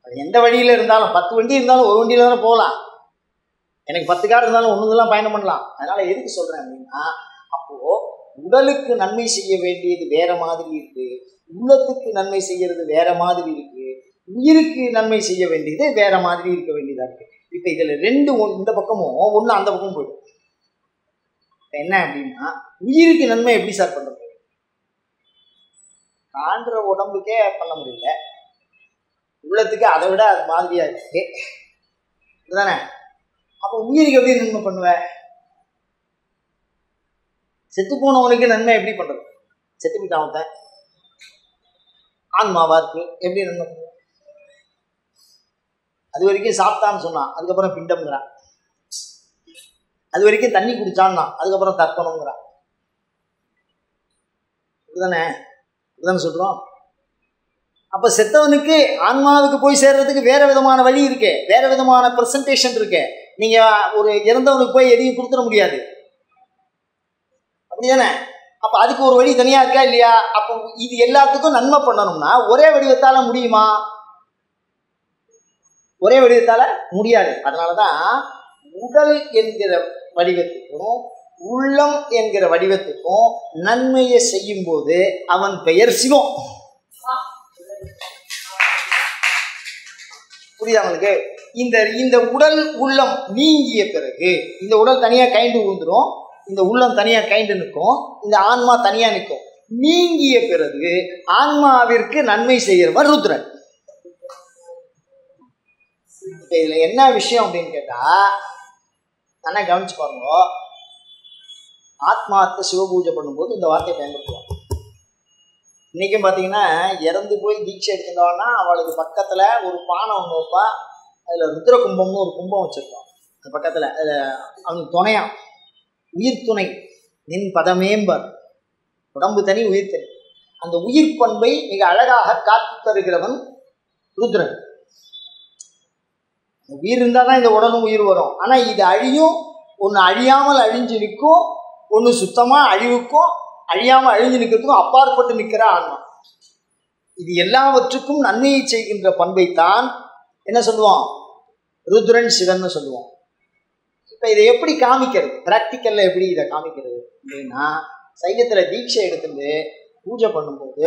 அது எந்த வழியில் இருந்தாலும் 10 வண்டி இருந்தாலும் ஒரு வண்டியில் தானே போகலாம். எனக்கு 10 கார் இருந்தாலும் ஒன்றுதெல்லாம் பயணம் பண்ணலாம். அதனால் எதுக்கு சொல்கிறேன் அப்படின்னா, அப்போது உடலுக்கு நன்மை செய்ய வேண்டியது வேற மாதிரி இருக்குது, உள்ளத்துக்கு நன்மை செய்கிறது வேற மாதிரி இருக்குது, உயிருக்கு நன்மை செய்ய வேண்டியது வேற மாதிரி இருக்க வேண்டியதாக இருக்குது. இப்போ இதில் ரெண்டு இந்த பக்கமும் ஒன்று அந்த பக்கமும் போயிடும். என்ன அப்படின்னா, உயிருக்கு நன்மை எப்படி சார் பண்ண முடியும்? காண்ற உடம்புக்கே பண்ண முடியல, உள்ளத்துக்கு அதை விட அது மாதிரியா இருக்கு இதுதானே. அப்போ உயிருக்கு எப்படி நன்மை பண்ணுவேன்? செத்து போனவனுக்கு நன்மை எப்படி பண்றது? செத்து போயிட்டான் ஆன்மாவா இருக்கு, எப்படி நன்மை பண்ணுவேன்? அது வரைக்கும் சாப்பிட்டான்னு சொன்னான், அதுக்கப்புறம் பிண்டம்ங்கிறான். அது வரைக்கும் தண்ணி குடிச்சான்னா, அதுக்கப்புறம் தர்ப்பணம்ங்கிறான். இதுதானே இதுதானே சொல்றோம். அப்ப செத்தவனுக்கு ஆன்மாவுக்கு போய் சேர்றதுக்கு வேற விதமான வழி இருக்கு, வேற விதமான பிரசன்டேஷன் இருக்கு. நீங்க ஒரு இறந்தவனுக்கு போய் எதையும் கொடுத்துட முடியாது, அப்படிதானே? அப்ப அதுக்கு ஒரு வழி தனியா இருக்கா இல்லையா? அப்போ இது எல்லாத்துக்கும் நன்மை பண்ணணும்னா ஒரே வடிவத்தால முடியுமா? ஒரே வடிவத்தால முடியாது. அதனாலதான் உடல் என்கிற வடிவத்துக்கும் உள்ளம் என்கிற வடிவத்துக்கும் நன்மையை செய்யும் போது அவன் பெயர் சிவம். புரியுதா உங்களுக்கு? இந்த உடல் உள்ளம் நீங்கிய பிறகு இந்த உடல் தனியா கைண்டு விழுந்துடும், இந்த உள்ளம் தனியா கைண்டு நிற்கும், இந்த ஆன்மா தனியா நிற்கும். நீங்கிய பிறகு ஆன்மாவிற்கு நன்மை செய்கிறவர் ருத்ரன். இப்ப இதுல என்ன விஷயம் அப்படின்னு கேட்டா, நல்லா கவனிச்சு பாருங்க. ஆத்மார்த்த சிவபூஜை பண்ணும்போது இந்த வார்த்தையை பயன்படுத்துவாங்க. இன்னைக்கும் பார்த்தீங்கன்னா இறந்து போய் தீட்சை எடுத்துட்டோம்னா அவளுக்கு பக்கத்தில் ஒரு பானை ஒன்று வைப்பா, அதில் ருத்ர கும்பம்னு ஒரு கும்பம் வச்சுருப்பான். அது பக்கத்தில் அதில் அவனுக்கு துணையா உயிர் துணை நின் பதமேம்பர், உடம்பு தனி உயிர் தனி. அந்த உயிர் பண்பை மிக அழகாக காத்து தருகிறவன் ருத்ரன். உயிர் இருந்தால் தான் இந்த உடலும் உயிர் வரும். ஆனால் இது அழியும், ஒன்று அழியாமல் அழிஞ்சு நிற்கும், ஒன்று சுத்தமாக அழிவுக்கும் அழியாமல் அழிஞ்சு நிற்கிறதுக்கும் அப்பாற்பட்டு நிற்கிற ஆன்மா. இது எல்லாவற்றுக்கும் நன்மையை செய்கின்ற பண்பைத்தான் என்ன சொல்லுவோம்? ருத்ரன் சிவன் சொல்லுவோம். இப்போ இதை எப்படி காமிக்கிறது? பிராக்டிக்கல்ல எப்படி இதை காமிக்கிறது அப்படின்னா, சைவத்தில் தீட்சை எடுத்துட்டு பூஜை பண்ணும்போது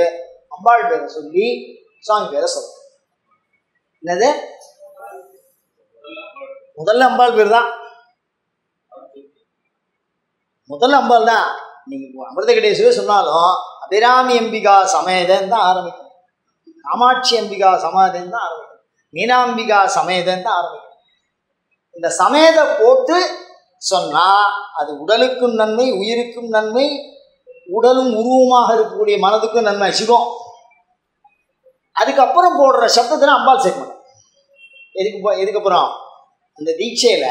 அம்பாள் பேரை சொல்லி சுவாமி பேரை சொல்றோம். என்னது? முதல்ல அம்பாள் பேர் தான், முதல்ல அம்பாள் தான். நீங்க அமிர்த கணேசுவே சொன்னாலும் அபிராமி அம்பிகா சமேதன் தான் ஆரம்பிக்கும், காமாட்சி அம்பிகா சமாதன் தான் ஆரம்பிக்கும், மீனாம்பிகா சமேதன் தான் ஆரம்பிக்கும். இந்த சமேத போட்டு சொன்னா அது உடலுக்கும் நன்மை, உயிருக்கும் நன்மை, உடலும் உருவமாக இருக்கக்கூடிய மனதுக்கும் நன்மை, சிவம். அதுக்கப்புறம் போடுற சப்தத்தில் அம்பாள் சேர்க்க மாட்டோம். எதுக்கப்புறம் அந்த தீட்சையில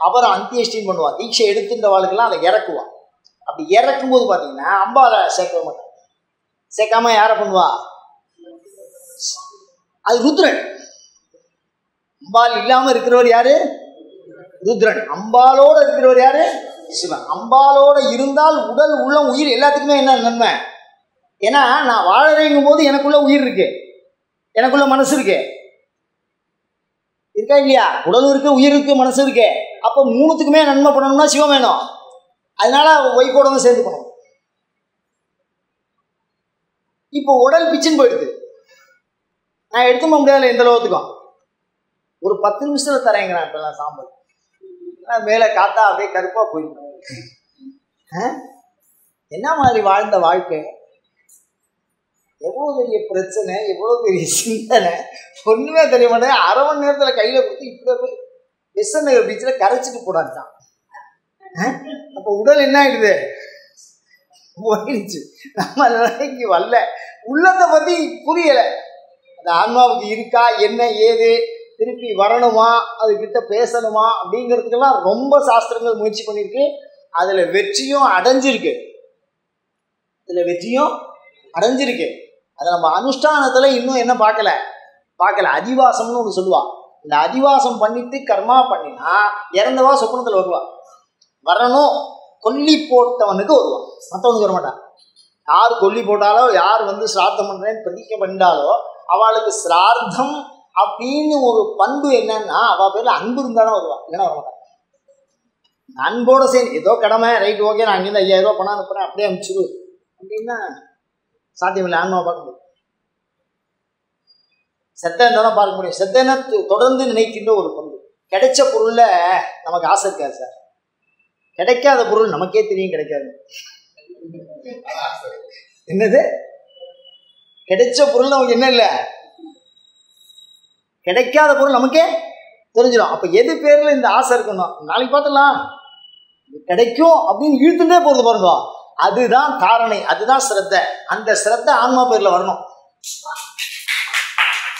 அப்புறம் அந்தியஷ்டின்னு பண்ணுவான். தீட்சை எடுத்துன்ற வாழ்க்கெல்லாம் அதை இறக்குவான். அப்படி இறக்கும் போது பார்த்தீங்கன்னா அம்பாவை சேர்க்க மாட்டான். சேர்க்காம யாரை பண்ணுவா? அது ருத்ரன். அம்பாள் இல்லாமல் இருக்கிறவர் யாரு? ருத்ரன். அம்பாலோட இருக்கிறவர் யாரு? சிவன். அம்பாலோட இருந்தால் உடல் உள்ளம் உயிர் எல்லாத்துக்குமே என்ன நன்மை? ஏன்னா நான் வாழறேங்கும் போது எனக்குள்ள உயிர் இருக்கு, எனக்குள்ள மனசு இருக்கு, இருக்கா இல்லையா? உடல் இருக்கு, உயிர் இருக்கு, மனசு இருக்கு. அப்போ மூணுத்துக்குமே நன்மை பண்ணணும்னா சிவம் வேணும். அதனால ஒய்ஃபோட சேர்ந்து பண்ணணும். இப்போ உடல் பிச்சுன்னு போயிடுது, நான் எடுத்து போக முடியாது எந்த லோகத்துக்கும். ஒரு 10 நிமிஷத்துல தரேங்கிறான் இப்பெல்லாம் சாம்பல். மேலே காத்தா அப்படியே கருப்பா போயிடும். என்ன மாதிரி வாழ்ந்த வாழ்க்கை, எவ்வளோ பெரிய பிரச்சனை, எவ்வளோ பெரிய சிந்தனை, ஒன்றுமே தெரிய மாட்டேன். அரை மணி நேரத்தில் கையில் கொடுத்து இப்படி போய் பெசன்ட் நகர் பீச்சில் கரைச்சிட்டு போடாதான். அப்போ உடல் என்ன ஆகிடுது? போயிடுச்சு. நம்ம நிலைக்கு வரல, உள்ளத்தை பற்றி புரியலை. அந்த ஆன்மாவுக்கு இருக்கா என்ன ஏது திருப்பி வரணுமா, அதுக்கிட்ட பேசணுமா அப்படிங்கிறதுக்கெல்லாம் ரொம்ப சாஸ்திரங்கள் முயற்சி பண்ணியிருக்கு. அதில் வெற்றியும் அடைஞ்சிருக்கு. அதை நம்ம அனுஷ்டானத்தில் இன்னும் என்ன பார்க்கல. அதிவாசம்னு ஒன்று சொல்லுவாள். இந்த அதிவாசம் பண்ணிட்டு கர்மா பண்ணினா இறந்தவா சொப்பனத்தில் வரணும். கொல்லி போட்டவனுக்கு வருவான், மற்றவனுக்கு வரமாட்டான். யார் கொல்லி போட்டாலோ, யார் ஸ்ரார்த்தம் பண்ணுறேன்னு பிரதிக்க பண்ணிட்டாலோ, அவளுக்கு ஸ்ரார்த்தம் அப்படின்னு ஒரு பண்பு என்னன்னா அவள் பேரில் அன்பு இருந்தாலும் வருவான், இல்லைன்னா வரமாட்டான். அன்போட சேர்ந்து ஏதோ கடமை, ரைட், ஓகே, நான் அங்கேருந்து 5000 ரூபா பணம் அனுப்புகிறேன், அப்படியே அனுப்பிச்சிடு அப்படின்னா சாத்தியமில்லை. ஆன்மாவை பார்க்க முடியும். செத்தனை தான் பார்க்க முடியும். செத்தனை தொடர்ந்து நினைக்கின்ற ஒரு பண்பு. கிடைச்ச பொருளில் நமக்கு ஆசை இருக்காது சார். கிடைக்காத பொருள் நமக்கே தெரியும் கிடைக்காது. என்னது கிடைச்ச பொருள் நமக்கு என்ன இல்லை, கிடைக்காத பொருள் நமக்கே தெரிஞ்சிடும். அப்போ எது பேரில் இந்த ஆசை இருக்கணும், நாளைக்கு பார்த்துலாம் கிடைக்கும் அப்படின்னு இழுத்துட்டே போகிறது பாருங்க, அதுதான் தாரணை, அதுதான் ஸ்ரத்தை. அந்த ஸ்ரத்தை ஆன்மா பேரில் வரணும்.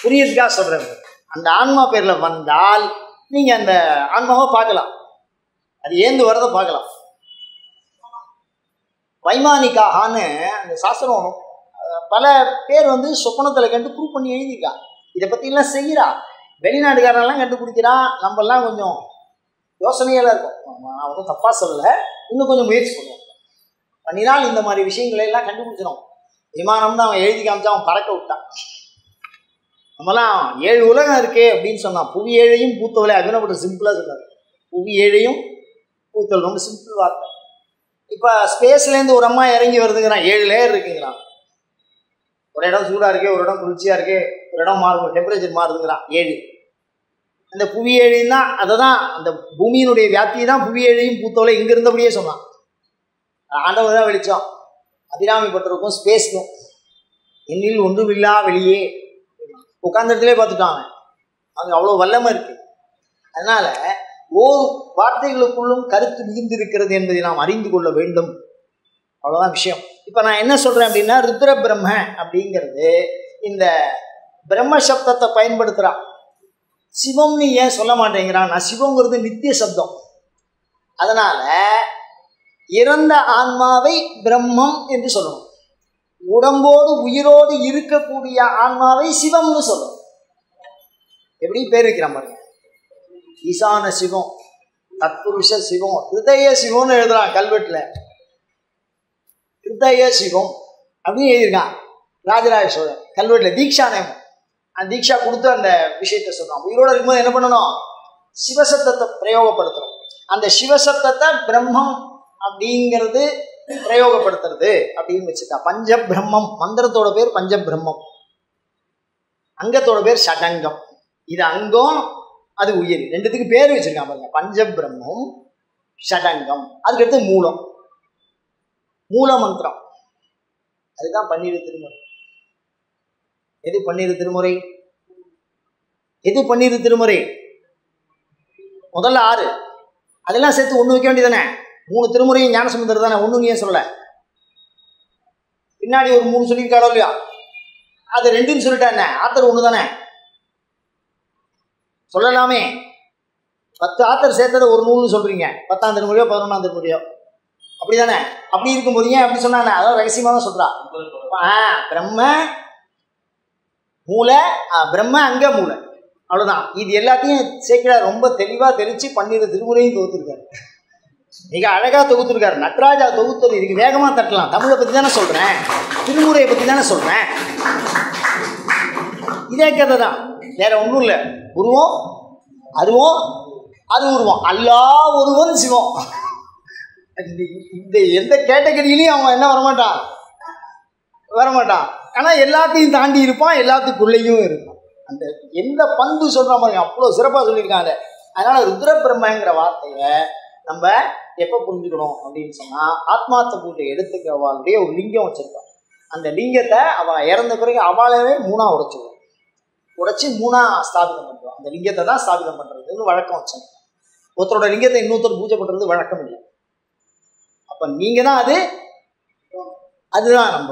புரியுதுக்காக சொல்கிறேன். அந்த ஆன்மா பேரில் வந்தால் நீங்கள் அந்த ஆன்மாவை பார்க்கலாம், அது ஏந்து வரதை பார்க்கலாம். வைமானிக்காகனு அந்த சாஸ்திரம் வரும். பல பேர் சொப்பனத்தில் கண்டு ப்ரூவ் பண்ணி எழுதியிருக்கா. இதை பற்றிலாம் செய்கிறா. வெளிநாட்டுக்காரெல்லாம் கண்டுபிடிக்கிறான். நம்மெல்லாம் கொஞ்சம் யோசனையெல்லாம் இருக்கும். நான் ஒன்றும் தப்பாக சொல்லலை, இன்னும் கொஞ்சம் முயற்சி பண்ணுவோம். பண்ணினால் இந்த மாதிரி விஷயங்களை எல்லாம் கண்டுபிடிச்சிடும். விமானம் தான் அவன் எழுதி காமிச்சா, அவன் பறக்க விட்டான். நம்மலாம் 7 உலகம் இருக்கே அப்படின்னு சொன்னான். புவி 7ஐயும் பூத்தவளை அபினப்பட்ட சிம்பிளாக சொன்னார். புவி 7ஐயும் பூத்தவள் ரொம்ப சிம்பிள் வார்த்தை. இப்போ ஸ்பேஸ்லேருந்து ஒரு அம்மா இறங்கி வருதுங்கிறான். 7 லேயர் இருக்குங்கிறான். ஒரு இடம் சூடாக இருக்கு, ஒரு இடம் குளிர்ச்சியாக இருக்கு, ஒரு இடம் மாறும், டெம்பரேச்சர் மாறுதுங்கிறான். 7 அந்த புவி 7 தான். அதை தான் அந்த பூமியினுடைய வியாப்தியை தான் புவி 7ஐயும் பூத்தவளை இங்கே இருந்தபடியே சொன்னான். ஆண்டவர் தான் வெளிச்சம். அபிராமிப்பட்டிருக்கும் ஸ்பேஸ்க்கும் என்னில் ஒன்றுமில்லா வெளியே உட்கார்ந்த இடத்துலேயே பார்த்துட்டாங்க. அது அவ்வளோ வல்லமை இருக்குது. அதனால் ஓர் வார்த்தைகளுக்குள்ளும் கருத்து மிகுந்திருக்கிறது என்பதை நாம் அறிந்து கொள்ள வேண்டும். அவ்வளோதான் விஷயம். இப்போ நான் என்ன சொல்கிறேன் அப்படின்னா, ருத்ர பிரம்ம அப்படிங்கிறது இந்த பிரம்ம சப்தத்தை பயன்படுத்துகிறான். சிவம்னு ஏன் சொல்ல மாட்டேங்கிறான்? நான் சிவங்கிறது நித்திய சப்தம். அதனால் இறந்த ஆன்மாவை பிரம்மம் என்று சொல்லணும். உடம்போடு உயிரோடு இருக்கக்கூடிய ஆன்மாவை சிவம்னு சொல்லணும். எப்படி பேர் வைக்கிறான் பாருங்க. ஈசான சிவம், தத்புருஷ சிவம், ஹிருதய சிவம்னு எழுதுறான் கல்வெட்டில். ஹிருதய சிவம் அப்படின்னு எழுதியிருக்கான் ராஜராஜ சோழன் கல்வெட்டில். தீக்ஷா நேமம், அந்த தீக்ஷா கொடுத்து அந்த விஷயத்தை சொல்றான். உயிரோடு இருக்கும்போது என்ன பண்ணணும்? சிவசப்தத்தை பிரயோகப்படுத்துறோம். அந்த சிவசப்தத்தை பிரம்மம் அப்படிங்கிறது பிரயோகப்படுத்துறது அப்படின்னு வச்சுட்டா. பஞ்சபிரம்மம், மந்திரத்தோட பேர் பஞ்சபிரம்மம், அங்கத்தோட பேர் ஷடங்கம். இது அங்கம், அது உயிர், ரெண்டுத்துக்கு பேர் வச்சிருக்கான் பாருங்க. பஞ்சபிரம்மம், ஷடங்கம். அதுக்கடுத்து மூலம், மூல மந்திரம். அதுதான் 12 திருமுறை. எது 12 திருமுறை? எது 12 திருமுறை? முதல்ல 6, அதெல்லாம் சேர்த்து 1 வைக்க வேண்டியதானே. 3 திருமுறையும் ஞானசமுந்தர் தானே, 1 ஏன் சொல்லலை? பின்னாடி ஒரு 3 சொல்லியிருக்காளோ இல்லையா? அது 2ன்னு சொல்லிட்டானே, ஆத்தர் 1 தானே, சொல்லலாமே. 10 ஆத்தர் சேர்த்ததை ஒரு நூல்னு சொல்றீங்க. 10ஆம் திருமுறையோ 11ஆம் திருமுறையோ, அப்படி தானே? அப்படி இருக்கும்போது ஏன் அப்படி சொன்னானே? அதான் ரகசியமாக தான் சொல்றா. பிரம்ம மூளை, பிரம்ம அங்க மூளை, அவ்வளோதான். இது எல்லாத்தையும் சேர்க்கிற ரொம்ப தெளிவாக தெரிச்சு 12 திருமுறையும் தொகுத்துருக்காரு. மிக அழகாக தொகுத்துருக்காரு. நட்ராஜா தொகுத்தது. இதுக்கு வேகமாக தட்டலாம். தமிழை பற்றி தானே சொல்கிறேன், திருமுறையை பற்றி தானே சொல்கிறேன். இதே கதை தான், வேற ஒன்றும் இல்லை. உருவம், அருவம், அது உருவம், அல்லா ஒருவன் சிவம். இந்த எந்த கேட்டகரியிலையும் அவன் என்ன வரமாட்டான். ஆனால் எல்லாத்தையும் தாண்டி இருப்பான், எல்லாத்துக்குள்ளேயும் இருப்பான். அந்த எந்த பண்பு சொல்கிற மாதிரி அவ்வளோ சிறப்பாக சொல்லியிருக்காங்க. அதனால் ருத்ர பிரம்மங்கிற வார்த்தையை நம்ம எப்போ புரிஞ்சுக்கணும் அப்படின்னு சொன்னால், ஆத்மார்த்த பூஜை எடுத்துக்கிறவாளுடைய ஒரு லிங்கம் வச்சுருப்பான். அந்த லிங்கத்தை அவள் இறந்த பிறகு அவளாவே 3ஆக உடைச்சிடுவோம். உடைச்சி 3ஆக ஸ்தாபிதம் பண்ணுறோம். அந்த லிங்கத்தை தான் ஸ்தாபிதம் பண்ணுறதுன்னு வழக்கம் வச்சுருக்கோம். ஒருத்தரோட லிங்கத்தை இன்னொருத்தர் பூஜை பண்ணுறது வழக்கம் இல்லை. அப்போ நீங்கள் தான் அதுதான் நம்ம.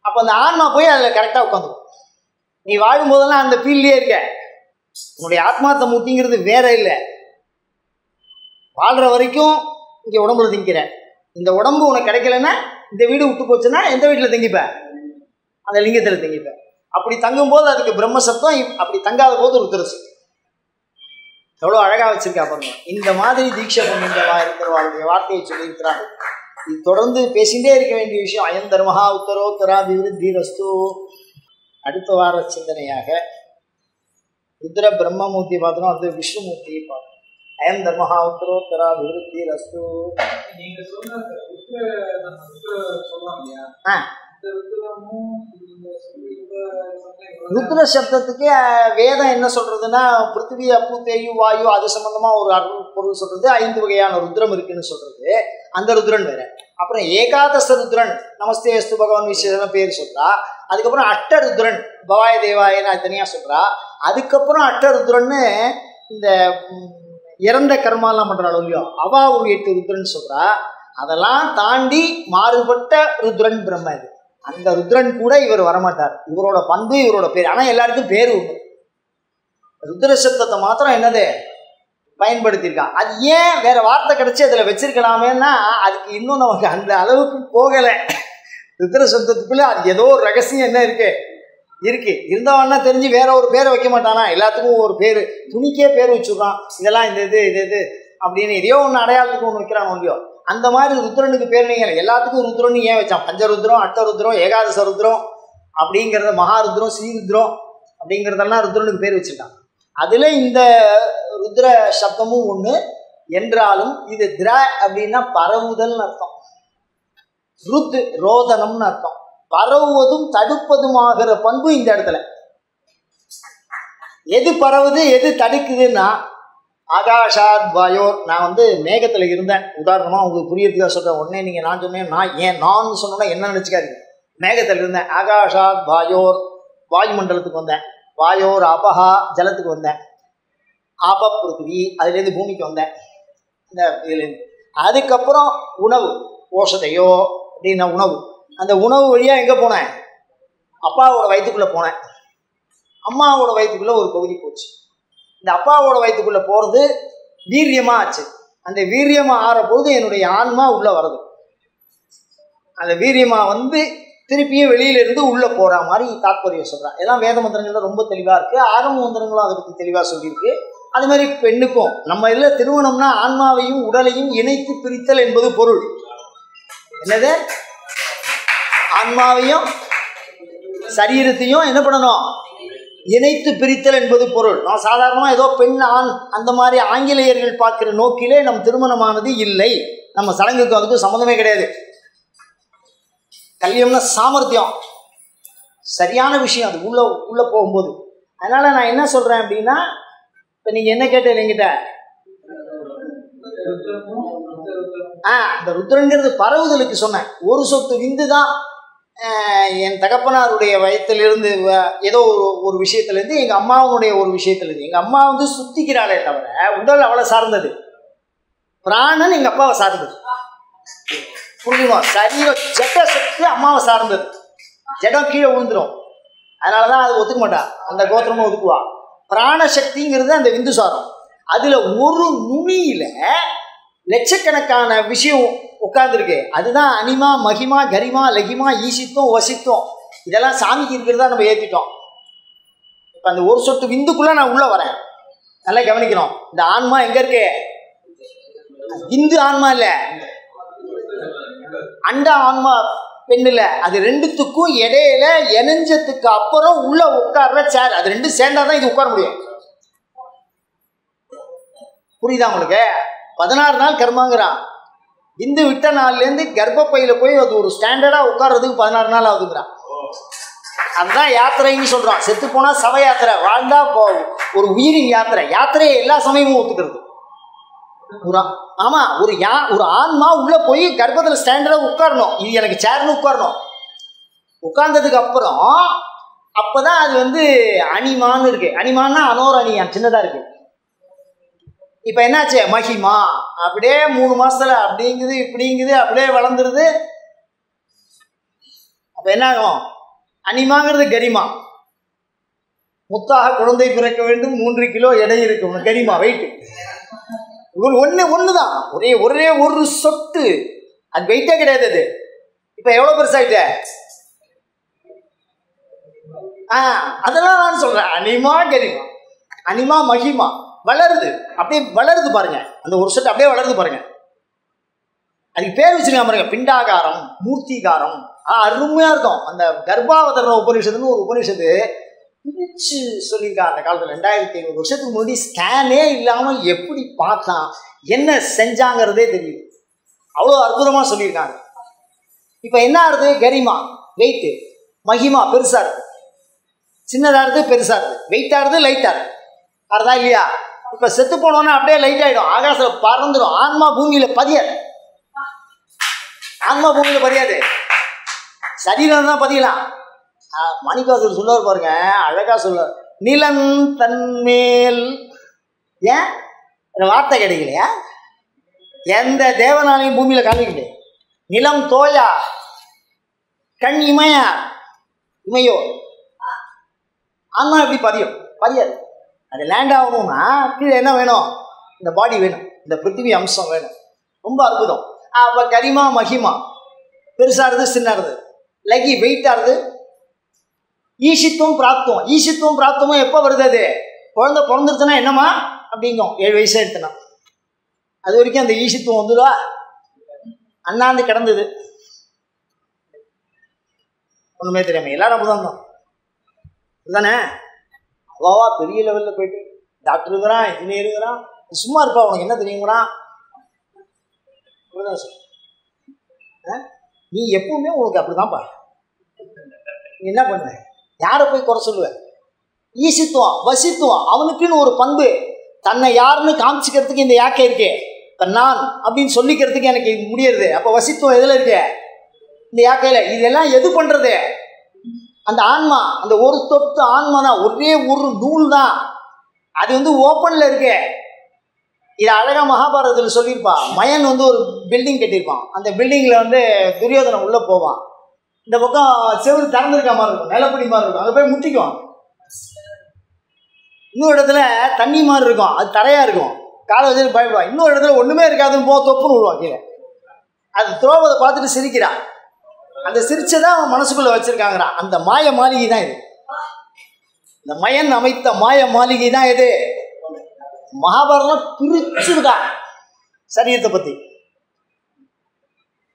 அப்போ அந்த ஆன்மா போய் அதில் கரெக்டாக உட்காந்துக்கும். நீ வாழும்போதெல்லாம் அந்த ஃபீல்ட்லேயே இருக்க. உன்னுடைய ஆத்மார்த்த மூர்த்திங்கிறது வேற இல்லை. வாழ்கிற வரைக்கும் இங்கே உடம்புல திங்கிற, இந்த உடம்பு உனக்கு கிடைக்கலன்னா இந்த வீடு விட்டு போச்சுன்னா எந்த வீட்டில் தங்கிப்ப? அந்த லிங்கத்தில் தங்கிப்ப. அப்படி தங்கும்போது அதுக்கு பிரம்மசப்தம், அப்படி தங்காத போது ருத்ரசப்தம். எவ்வளோ அழகாக வச்சிருக்கா பாருங்க. இந்த மாதிரி தீட்சை பண்ணின்றவா இருக்கிறவாளுடைய வார்த்தையை சொல்லியிருக்கிறாங்க. இது தொடர்ந்து பேசிகிட்டே இருக்க வேண்டிய விஷயம். அயம் தர்மஹா உத்தரோத்தராபிவிருத்திரஸ்து. அடுத்த வார சிந்தனையாக ருத்ர பிரம்மமூர்த்தி பார்த்தோம், அது விஷ்ணுமூர்த்தியை பார்த்தோம். அயம் தர்மஹா உத்தரோத்தராபிவிருத்திரஸ்து. நீங்க சொன்ன ருத்ர சப்தத்துக்கு வேதம் என்ன சொல்றதுன்னா, பிருத்திவி அப்பு தேயு வாயு அது சம்பந்தமா ஒரு அருள் பொருள் சொல்றது. 5 வகையான ருத்ரம் இருக்குன்னு சொல்றது, அந்த ருத்ரன் வேற. அப்புறம் ஏகாதச ருத்ரன் நமஸ்தே அஸ்து பகவான் விசேஷன பேர் சொல்றா. அதுக்கப்புறம் அட்ட ருத்ரன் பவாய தேவாயன்னு தனியா சொல்றா. அதுக்கப்புறம் அட்ட ருத்ரன்னு இந்த இறந்த கர்மாலாம் பண்றாளோ இல்லையோ அவா ஒரு 8 ருத்ரன் சொல்றா. அதெல்லாம் தாண்டி மாறுபட்ட ருத்ரன் பிரம்ம. இது அந்த ருத்ரன் கூட இவர் வரமாட்டார். இவரோட பண்பு, இவரோட பேர். ஆனால் எல்லாருக்கும் பேர் உண்டு. ருத்ர சப்தத்தை மாத்திரம் என்னது பயன்படுத்தியிருக்கா. அது ஏன் வேற வார்த்தை கிடைச்சி அதில் வச்சிருக்கலாமேன்னா, அதுக்கு இன்னும் நமக்கு அந்த அளவுக்கு போகலை. ருத்ர சப்தத்துக்குள்ள அது ஏதோ ஒரு ரகசியம் என்ன இருக்கு இருந்தவன்னா தெரிஞ்சு வேற ஒரு பேரை வைக்க மாட்டானா? எல்லாத்துக்கும் ஒரு பேர், துணிக்கே பேர் வச்சுடுறான். இதெல்லாம் இந்த இது அப்படின்னு எதையோ ஒன்று அடையாளத்துக்கு ஒன்று வைக்கிறான் இல்லையோ. அந்த மாதிரி ருத்ரனுக்கு பேர் நீங்கள் எல்லாத்துக்கும் ருத்ரன் ஏன் வச்சான்? பஞ்சருத்ரம், அட்டருத்ரம், ஏகாதச ருத்ரம் அப்படிங்கிறத, மகாருத்ரம், ஸ்ரீருத்ரம் அப்படிங்கிறதெல்லாம் ருத்ரனுக்கு பேர் வச்சுட்டான். அதில் இந்த ருத்ர சப்தமும் ஒன்று என்றாலும் இது திர அப்படின்னா பரவுதல்னு அர்த்தம். ருத் ரோதனம்னு அர்த்தம். பரவுவதும் தடுப்பதுமாகிற பண்பு இந்த இடத்துல. எது பரவுது எது தடுக்குதுன்னா, ஆகாஷாத் வாயோர். நான் மேகத்தில் இருந்தேன், உதாரணமாக உங்களுக்கு புரியறதுக்காக சொல்கிறேன். உடனே நீங்கள் நான் சொன்னேன், நான் சொன்னோன்னா என்ன நினச்சிக்காதீங்க. மேகத்தில் இருந்தேன். ஆகாஷாத் வாயோர், வாயுமண்டலத்துக்கு வந்தேன். வாயோர் அபஹா, ஜலத்துக்கு வந்தேன். ஆப பிருத்திவி, அதுலேருந்து பூமிக்கு வந்தேன். இந்த இதுலேருந்து அதுக்கப்புறம் உணவு, ஓஷதையோ அப்படின்னா உணவு. அந்த உணவு வழியாக எங்கே போனேன்? அப்பாவோட வயிற்றுக்குள்ளே போனேன். அம்மாவோட வயிற்றுக்குள்ளே ஒரு பகுதி போச்சு. இந்த அப்பாவோட வயிற்றுக்குள்ளே போகிறது வீரியமாக ஆச்சு. அந்த வீரியமாக ஆறப்போது என்னுடைய ஆன்மா உள்ளே வருது. அந்த வீரியமாக திருப்பியும் வெளியிலிருந்து உள்ளே போகிற மாதிரி தாத்பரியம் சொல்கிறேன். இதெல்லாம் வேத மந்திரங்கள்லாம் ரொம்ப தெளிவாக இருக்குது. ஆகம மந்திரங்களும் அதை பற்றி தெளிவாக சொல்லியிருக்கு. அது மாதிரி பெண்ணுக்கும் நம்ம இதில் திருமணம்னா ஆன்மாவையும் உடலையும் இணைத்து பிரித்தல் என்பது பொருள். என்னது? ஆன்மாவையும் சரீரத்தையும் என்ன பண்ணணும்? இணைத்து பிரித்தல் என்பது பொருள். நான் சாதாரணமாக ஏதோ பெண் ஆண் அந்த மாதிரி ஆங்கிலேயர்கள் பார்க்குற நோக்கிலே நம் திருமணமானது இல்லை. நம்ம சடங்குக்கு அதுக்கு சம்மந்தமே கிடையாது. கல்யாணம்னா சாமர்த்தியம், சரியான விஷயம். அது உள்ள போகும்போது. அதனால் நான் என்ன சொல்கிறேன் அப்படின்னா, இப்போ நீங்கள் என்ன கேட்டீங்க என்கிட்ட? இந்த ருத்ரங்கிறது பரவுதலுக்கு சொன்னேன். ஒரு சொத்து விந்து தான் என் தகப்பனாருடைய வயத்திலிருந்து ஏதோ ஒரு விஷயத்துலேருந்து, எங்கள் அம்மாவுடைய ஒரு விஷயத்துலேருந்து. எங்கள் அம்மா சுத்திக்கிறாளே தவிர உடல் அவளை சார்ந்தது. பிராணன் எங்கள் அப்பாவை சார்ந்தது. புரியுமா? சரீரம் ஜட சக்தி அம்மாவை சார்ந்தது. ஜடம் கீழே விழுந்துடும். அதனால தான் அது ஒத்துக்க மாட்டா. அந்த கோத்திரமும் ஒதுக்குவா. பிராணசக்திங்கிறது அந்த விந்து சாரம். அதில் ஒரு நுனியில் லட்சக்கணக்கான விஷயம் உட்காந்துருக்கு. அதுதான் அனிமா, மகிமா, கரிமா, லகிமா, ஈசித்தம், வசித்தம். இதெல்லாம் சாமிக்கு இருக்கிறதா நம்ம ஏற்றிட்டோம். இப்போ அந்த ஒரு சொட்டு விந்துக்குள்ளே நான் உள்ளே வரேன். நல்லா கவனிக்கணும். இந்த ஆன்மா எங்கே இருக்கு? விந்து ஆன்மா இல்லை, அண்டா ஆன்மா பெண்ணில். அது ரெண்டுத்துக்கும் இடையில இணைஞ்சதுக்கு அப்புறம் உள்ள உட்கார்ற சேர். அது ரெண்டும் சேர்ந்தாதான் இது உட்கார முடியும். புரியுதா உங்களுக்கு? 16 நாள் கர்மாங்கிறான். விந்து விட்ட நாள்லேருந்து கர்ப்பப்பையில போய் அது ஒரு ஸ்டாண்டர்டாக உட்கார்றதுக்கு 16 நாள் ஆகுதுங்கிறான். அதுதான் யாத்திரைன்னு சொல்கிறான். செத்து போனால் சவ யாத்திரை, வாழ்ந்தா ஒரு உயிரின் யாத்திரை. யாத்திரையை எல்லா சமயமும் ஒத்துக்கிறது. ஆமாம், ஒரு ஆன்மா உள்ளே போய் கர்ப்பத்தில் ஸ்டாண்டர்டாக உட்காரணும். இது எனக்கு சேர்னு உட்காரணும். உட்கார்ந்ததுக்கு அப்புறம் அப்போ தான் அது அனிமான்னு இருக்குது. அனிமான்னா அனோர் அணியான், சின்னதாக இருக்குது. இப்போ என்னாச்சு? மகிமா. அப்படியே 3 மாதத்தில் அப்படிங்குது இப்படிங்குது, அப்படியே வளர்ந்துருது. அப்போ என்ன ஆகும்? அனிமாங்கிறது கரிமா. முத்தாக குழந்தை பிறக்க வேண்டும், 3 கிலோ எடை இருக்கும். தெரியுமா வெயிட்? ஒண்ணுதான், ஒரே ஒரு சொட்டு. அது வெயிட்டே கிடையாது. அது இப்ப எவ்வளவு பெருசாயிட்ட? அதெல்லாம் நான் சொல்றேன். அனிமா கரிமா, அனிமா மகிமா வளருது, அப்படியே வளருது பாருங்க. அந்த ஒரு சொட்டு அப்படியே வளருது பாருங்க. அதுக்கு பேர் வச்சிருக்காங்க பாருங்க, பிண்டாகாரம், மூர்த்திகாரம். அருமையா இருக்கும். அந்த கர்ப்பாவதரண உபனிஷத்துன்னு ஒரு உபனிஷத்து பிரிச்சு சொல்லியிருக்காங்க. அந்த காலத்துல 2500 வருஷத்துக்கு முன்னாடி ஸ்கேனே இல்லாம எப்படி பார்த்தான், என்ன செஞ்சாங்கிறதே தெரியுது. அவ்வளோ அற்புதமா சொல்லியிருக்காங்க. இப்ப என்ன ஆகுது? கரிமா வெயிட், மகிமா பெருசா இருக்கு, சின்னதா இருக்கு, பெருசா இருக்கு, வெயிட்டா இருக்கு, லைட்டா இருக்கு. அதுதான் இல்லையா? இப்ப செத்து போனோன்னா அப்படியே லைட் ஆயிடும், ஆகாசத்துல பறந்துடும். ஆன்மா பூமியில பதியாது. ஆன்மா பூமியில பதியாது, சரீரம் தான் பதியலாம். மணிக்காசர் சொல்லுவார் பாருங்க, அழகா சொல்லுவார். நிலம் தன்மேல், ஏன் வார்த்தை கிடைக்கலையா? எந்த தேவனாலையும் பூமியில காமிக்கிட்டு நிலம் தோயா, கண் இமையா, இமையோ, ஆன்மா எப்படி பதியும்? பதியாது. அது லேண்ட் ஆகணும்னா கீழே என்ன வேணும்? இந்த பாடி வேணும், இந்த பிருத்திவி அம்சம் வேணும். ரொம்ப அற்புதம். அப்ப கரிமா மகிமா பெருசாருது, சின்னது, லகி வெயிட்டாருது. ஈஷித்துவம் பிராப்தம், ஈஷித்துவம் பிராப்தமும் எப்போ வருது? அது குழந்தை பிறந்துருச்சுன்னா என்னம்மா அப்படிங்கும், 7 வயசு எடுத்துனா. அது வரைக்கும் அந்த ஈஷித்துவம் வந்துடுவா, அண்ணாந்து கிடந்தது, ஒண்ணுமே தெரியாம எல்லாரும் அப்படிதான் தான் தானே. அவாவா பெரிய லெவலில் போயிட்டு டாக்டர் இருக்கிறான், இன்ஜினியர் இருக்கிறான், சும்மா இருப்பா, உனக்கு என்ன தெரியுங்கிறான். நீ எப்பவுமே உனக்கு அப்படிதான்ப்பா. நீ என்ன பண்ணுவ? யாரை போய் குறை சொல்லுவ? ஈசித்துவம், வசித்துவம், அவனுக்குன்னு ஒரு பண்பு. தன்னை யாருன்னு காமிச்சிக்கிறதுக்கு இந்த யாக்கை இருக்கே, நான் அப்படின்னு சொல்லிக்கிறதுக்கு எனக்கு முடியறது. அப்போ வசித்துவம் எதுல இருக்கு? இந்த யாக்கையில. இதெல்லாம் எது பண்றது? அந்த ஆன்மா, அந்த ஒரு தொட்டு ஆன்மா தான், ஒரே ஒரு நூல் தான். அது ஓப்பன்ல இருக்கு. இது அழகா மகாபாரதத்தில் சொல்லியிருப்பான். மயன் ஒரு பில்டிங் கட்டியிருப்பான். அந்த பில்டிங்ல துரியோதனன் உள்ள போவான். இந்த பக்கம் செவுறு திறந்திருக்க மாதிரி இருக்கும், நிலப்படி மாதிரி இருக்கும், அங்கே போய் முட்டிக்குவான். இன்னொரு இடத்துல தண்ணி மாதிரி இருக்கும், அது தரையா இருக்கும், காலை வச்சுட்டு பயப்படுவான். இன்னொரு இடத்துல ஒண்ணுமே இருக்காதுன்னு தொப்புன்னு விடுவான் கீழே. அது துரோபதை பார்த்துட்டு சிரிக்கிறான். அந்த சிரிச்சதான் அவன் மனசுக்குள்ள வச்சிருக்காங்கிறான். அந்த மாய மாளிகை தான் இது. இந்த மயன் அமைத்த மாய மாளிகை தான் இது. மகாபாரதம் பிரிச்சிருக்கா சரீரத்தை பத்தி.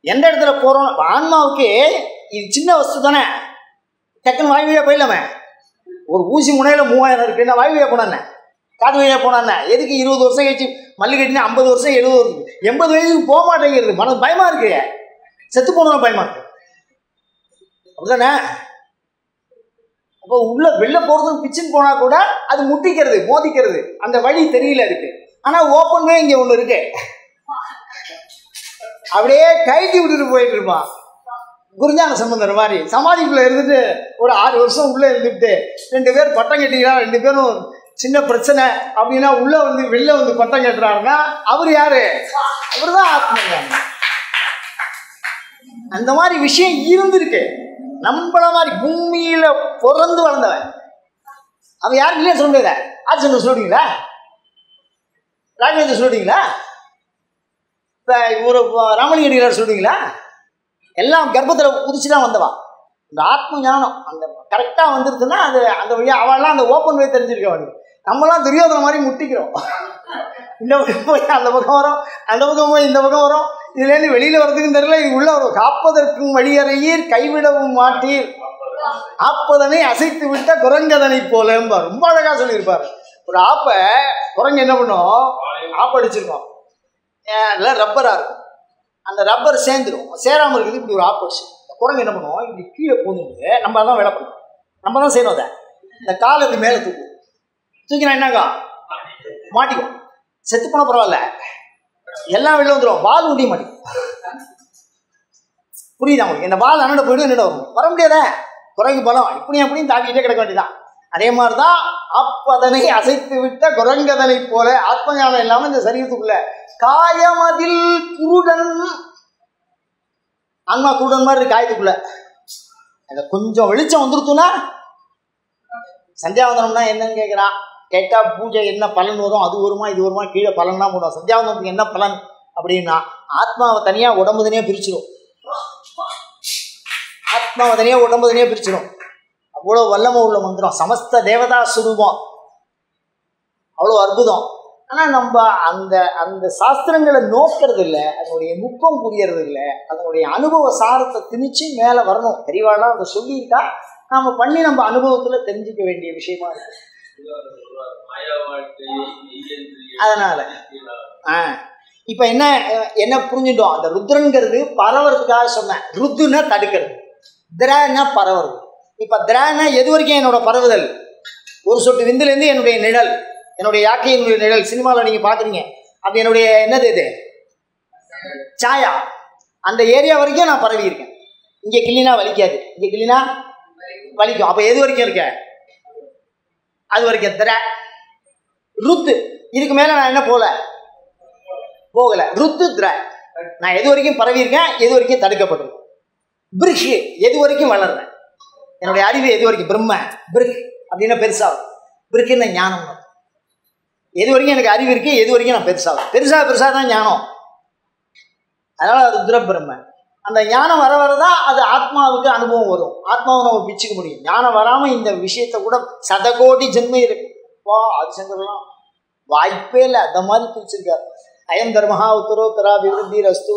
எந்த இடத்துல போறோம்? ஆன்மாவுக்கு இது சின்ன வஸ்து தானே, டக்குன்னு வாய் வழியா போயிடலாமே. ஒரு ஊசி முனையில 3000 இருக்கு, என்ன வாய் வழியா போனானே, காது வழியா போனானே. எதுக்கு 20 வருஷம் கழிச்சு மல்லி கட்டினா 50 வருஷம் 70 வருஷம் 80 வயசுக்கு போக மாட்டேங்கிறது. மனசு பயமா இருக்கு, செத்து போனோம் பயமா இருக்கு, அப்படிதானே? அப்போ உள்ள வெளில போறது பிச்சுன்னு போனா கூட அது முட்டிக்கிறது, மோதிக்கிறது, அந்த வழி தெரியல இருக்கு. ஆனா ஓப்பன்வே இங்க ஒண்ணு இருக்கு, அப்படியே கைட்டி விட்டுட்டு போயிட்டு இருப்பான். குருஞான சம்பந்தர் மாதிரி சமாதிக்குள்ள இருந்துட்டு ஒரு 6 வருஷம் உள்ள இருந்துட்டு 2 பேர் பட்டம் கட்டிக்கிறான், 2 பேரும் சின்ன பிரச்சனை அப்படின்னா உள்ள வெளில பட்டம் கட்டுறாருன்னா அவர் யாரு? அவருதான் ஆத்மஞானி. அந்த மாதிரி விஷயம் இருந்திருக்கு. நம்மள மாதிரி பூமியில பிறந்து வளர்ந்தவன் அவன் யாரும் இல்லையா சொல்ல முடியல. ஆச்சந்திர சொல்றீங்களா? ராஜேந்திர சொல்றீங்களா? இப்ப ஒரு ராமலிங்கடிகளார் சொல்றீங்களா? எல்லாம் கர்ப்பத்தில் குதிச்சுதான் வந்தவா. இந்த ஆத்ம ஞானம் அந்த கரெக்டா வந்துருச்சுன்னா அது அந்த வழியா அவெல்லாம் அந்த ஓப்பன் வே தெரிஞ்சிருக்க வேண்டியது. நம்மளாம் துரியோதன மாதிரி முட்டிக்கிறோம். இந்த பக்கம் போய் அந்த பக்கம் வரும், அந்த பக்கம் போய் இந்த பக்கம் வரும். இதுலேருந்து வெளியில வர்றதுக்கும் தெரியல, இது உள்ள வரும். காப்பதற்கும் வழியறையீர் கைவிடவும் மாட்டீர், ஆப்பதனை அசைத்து விட்ட குரங்கதனை போல. ரொம்ப அழகா சொல்லியிருப்பாரு. ஒரு ஆப்ப குரங்கு என்ன பண்ணும்? ஆப்படிச்சிருக்கோம், ரப்பரா இருக்கும், அந்த ரப்பர் சேர்ந்துடும். சேராமல் இருக்குது. இப்படி ஒரு ஆப்படிச்சு குரங்கு என்ன பண்ணுவோம்? இப்படி கீழே போந்துட்டு நம்ம தான் வேலை பண்ணுவோம், நம்ம தான் செய்யணும். அதை இந்த காலை இப்படி மேலே தூக்கினா என்னங்க மாட்டிக்கும். செத்து போன பரவாயில்ல, எல்லாம் வெளில வந்துடும். வால் உண்டிய மாட்டிக்கும். புரியுதா உங்களுக்கு? இந்த வால் அண்ணட போயிடும், என்னிட வரும், வர முடியாத குரங்கு பலம் இப்படியும் அப்படியும் தாக்கிட்டே கிடக்க வேண்டியதான். அதே மாதிரிதான் அப்பதனை அசைத்து விட்ட குரங்கதனை போல ஆத்மஞானம் இல்லாம இந்த சரீரத்துக்குள்ள காயமதில் குருடன். ஆன்மா குருடன் மாதிரி இருக்கு காயத்துக்குள்ள. கொஞ்சம் வெளிச்சம் வந்துருத்துனா சந்தியாவந்தனம்னா என்னன்னு கேட்குறான். கேட்டால் பூஜை என்ன பலன் வரும், அது வருமா இது வருமா, கீழே பலன்லாம் போடும். சந்தியாவந்தனத்துக்கு என்ன பலன் அப்படின்னா ஆத்மாவை தனியாக உடம்பு தனியாக பிரிச்சிடும். ஆத்மாவை தனியாக உடம்பு தனியாக பிரிச்சிடும். அவ்வளோ வல்லமை உள்ள மந்திரம், சமஸ்த தேவதா சுரூபம், அவ்வளோ அற்புதம். ஆனால் நம்ம அந்த அந்த சாஸ்திரங்களை நோக்கிறது இல்லை, அதனுடைய நுட்பம் புரியறது இல்லை, அதனுடைய அனுபவ சாரத்தை திணிச்சு மேலே வரணும். பெரியவாளாக அதை சொல்லியிருக்கா, நாம் பண்ணி நம்ம அனுபவத்தில் தெரிஞ்சுக்க வேண்டிய விஷயமா இருக்கு. அதனால இப்போ என்ன என்ன புரிஞ்சுட்டோம், அந்த ருத்ரங்கிறது பரவறதுக்காக சொன்னேன். ருத்துன்னா தடுக்கிறது, திரான்னா பரவுறது. இப்போ திரான்னா எது வரைக்கும் என்னோட பரவுதல், ஒரு சொட்டு விந்துலேருந்து என்னுடைய நிழல், என்னுடைய யாக்கையினுடைய நிழல் சினிமாவில் நீங்கள் பார்க்குறீங்க, அது என்னுடைய என்னது இது சாயா, அந்த ஏரியா வரைக்கும் நான் பரவி இருக்கேன். இங்கே கிள்ளினா வலிக்காது, இங்கே கிள்ளினா வலிக்கும். அப்போ எது வரைக்கும் இருக்க, அது வரைக்கும் திர. ருத்து இதுக்கு மேலே நான் என்ன போகலை. ருத்து திர, நான் எது வரைக்கும் பரவி இருக்கேன், எது வரைக்கும் தடுக்கப்பட்டிருக்கேன். பிரிஷ் எது வரைக்கும் வளர்றேன், என்னுடைய அறிவு எது வரைக்கும், பிரம்ம பிரிக் அப்படின்னா பெருசாகும். பிரிக்குன்னு ஞானம், எது வரைக்கும் எனக்கு அறிவு இருக்குது, எது வரைக்கும் நான் பெருசாக தான் ஞானம். அதனால் ருத்ர பிரம்ம. அந்த ஞானம் வர வரதான் அது ஆத்மாவுக்கு அனுபவம் வரும், ஆத்மாவை நம்ம பிச்சுக்க முடியும். ஞானம் வராமல் இந்த விஷயத்தை கூட சதகோடி ஜென்மை இருக்கு. வா ஆதிசங்கர்லாம் வாய்ப்பே இல்லை, அந்த மாதிரி பிரிச்சிருக்காரு. அயம் தர்மஹா உத்தரோத்தரா அபிவிருத்தி ரஸ்து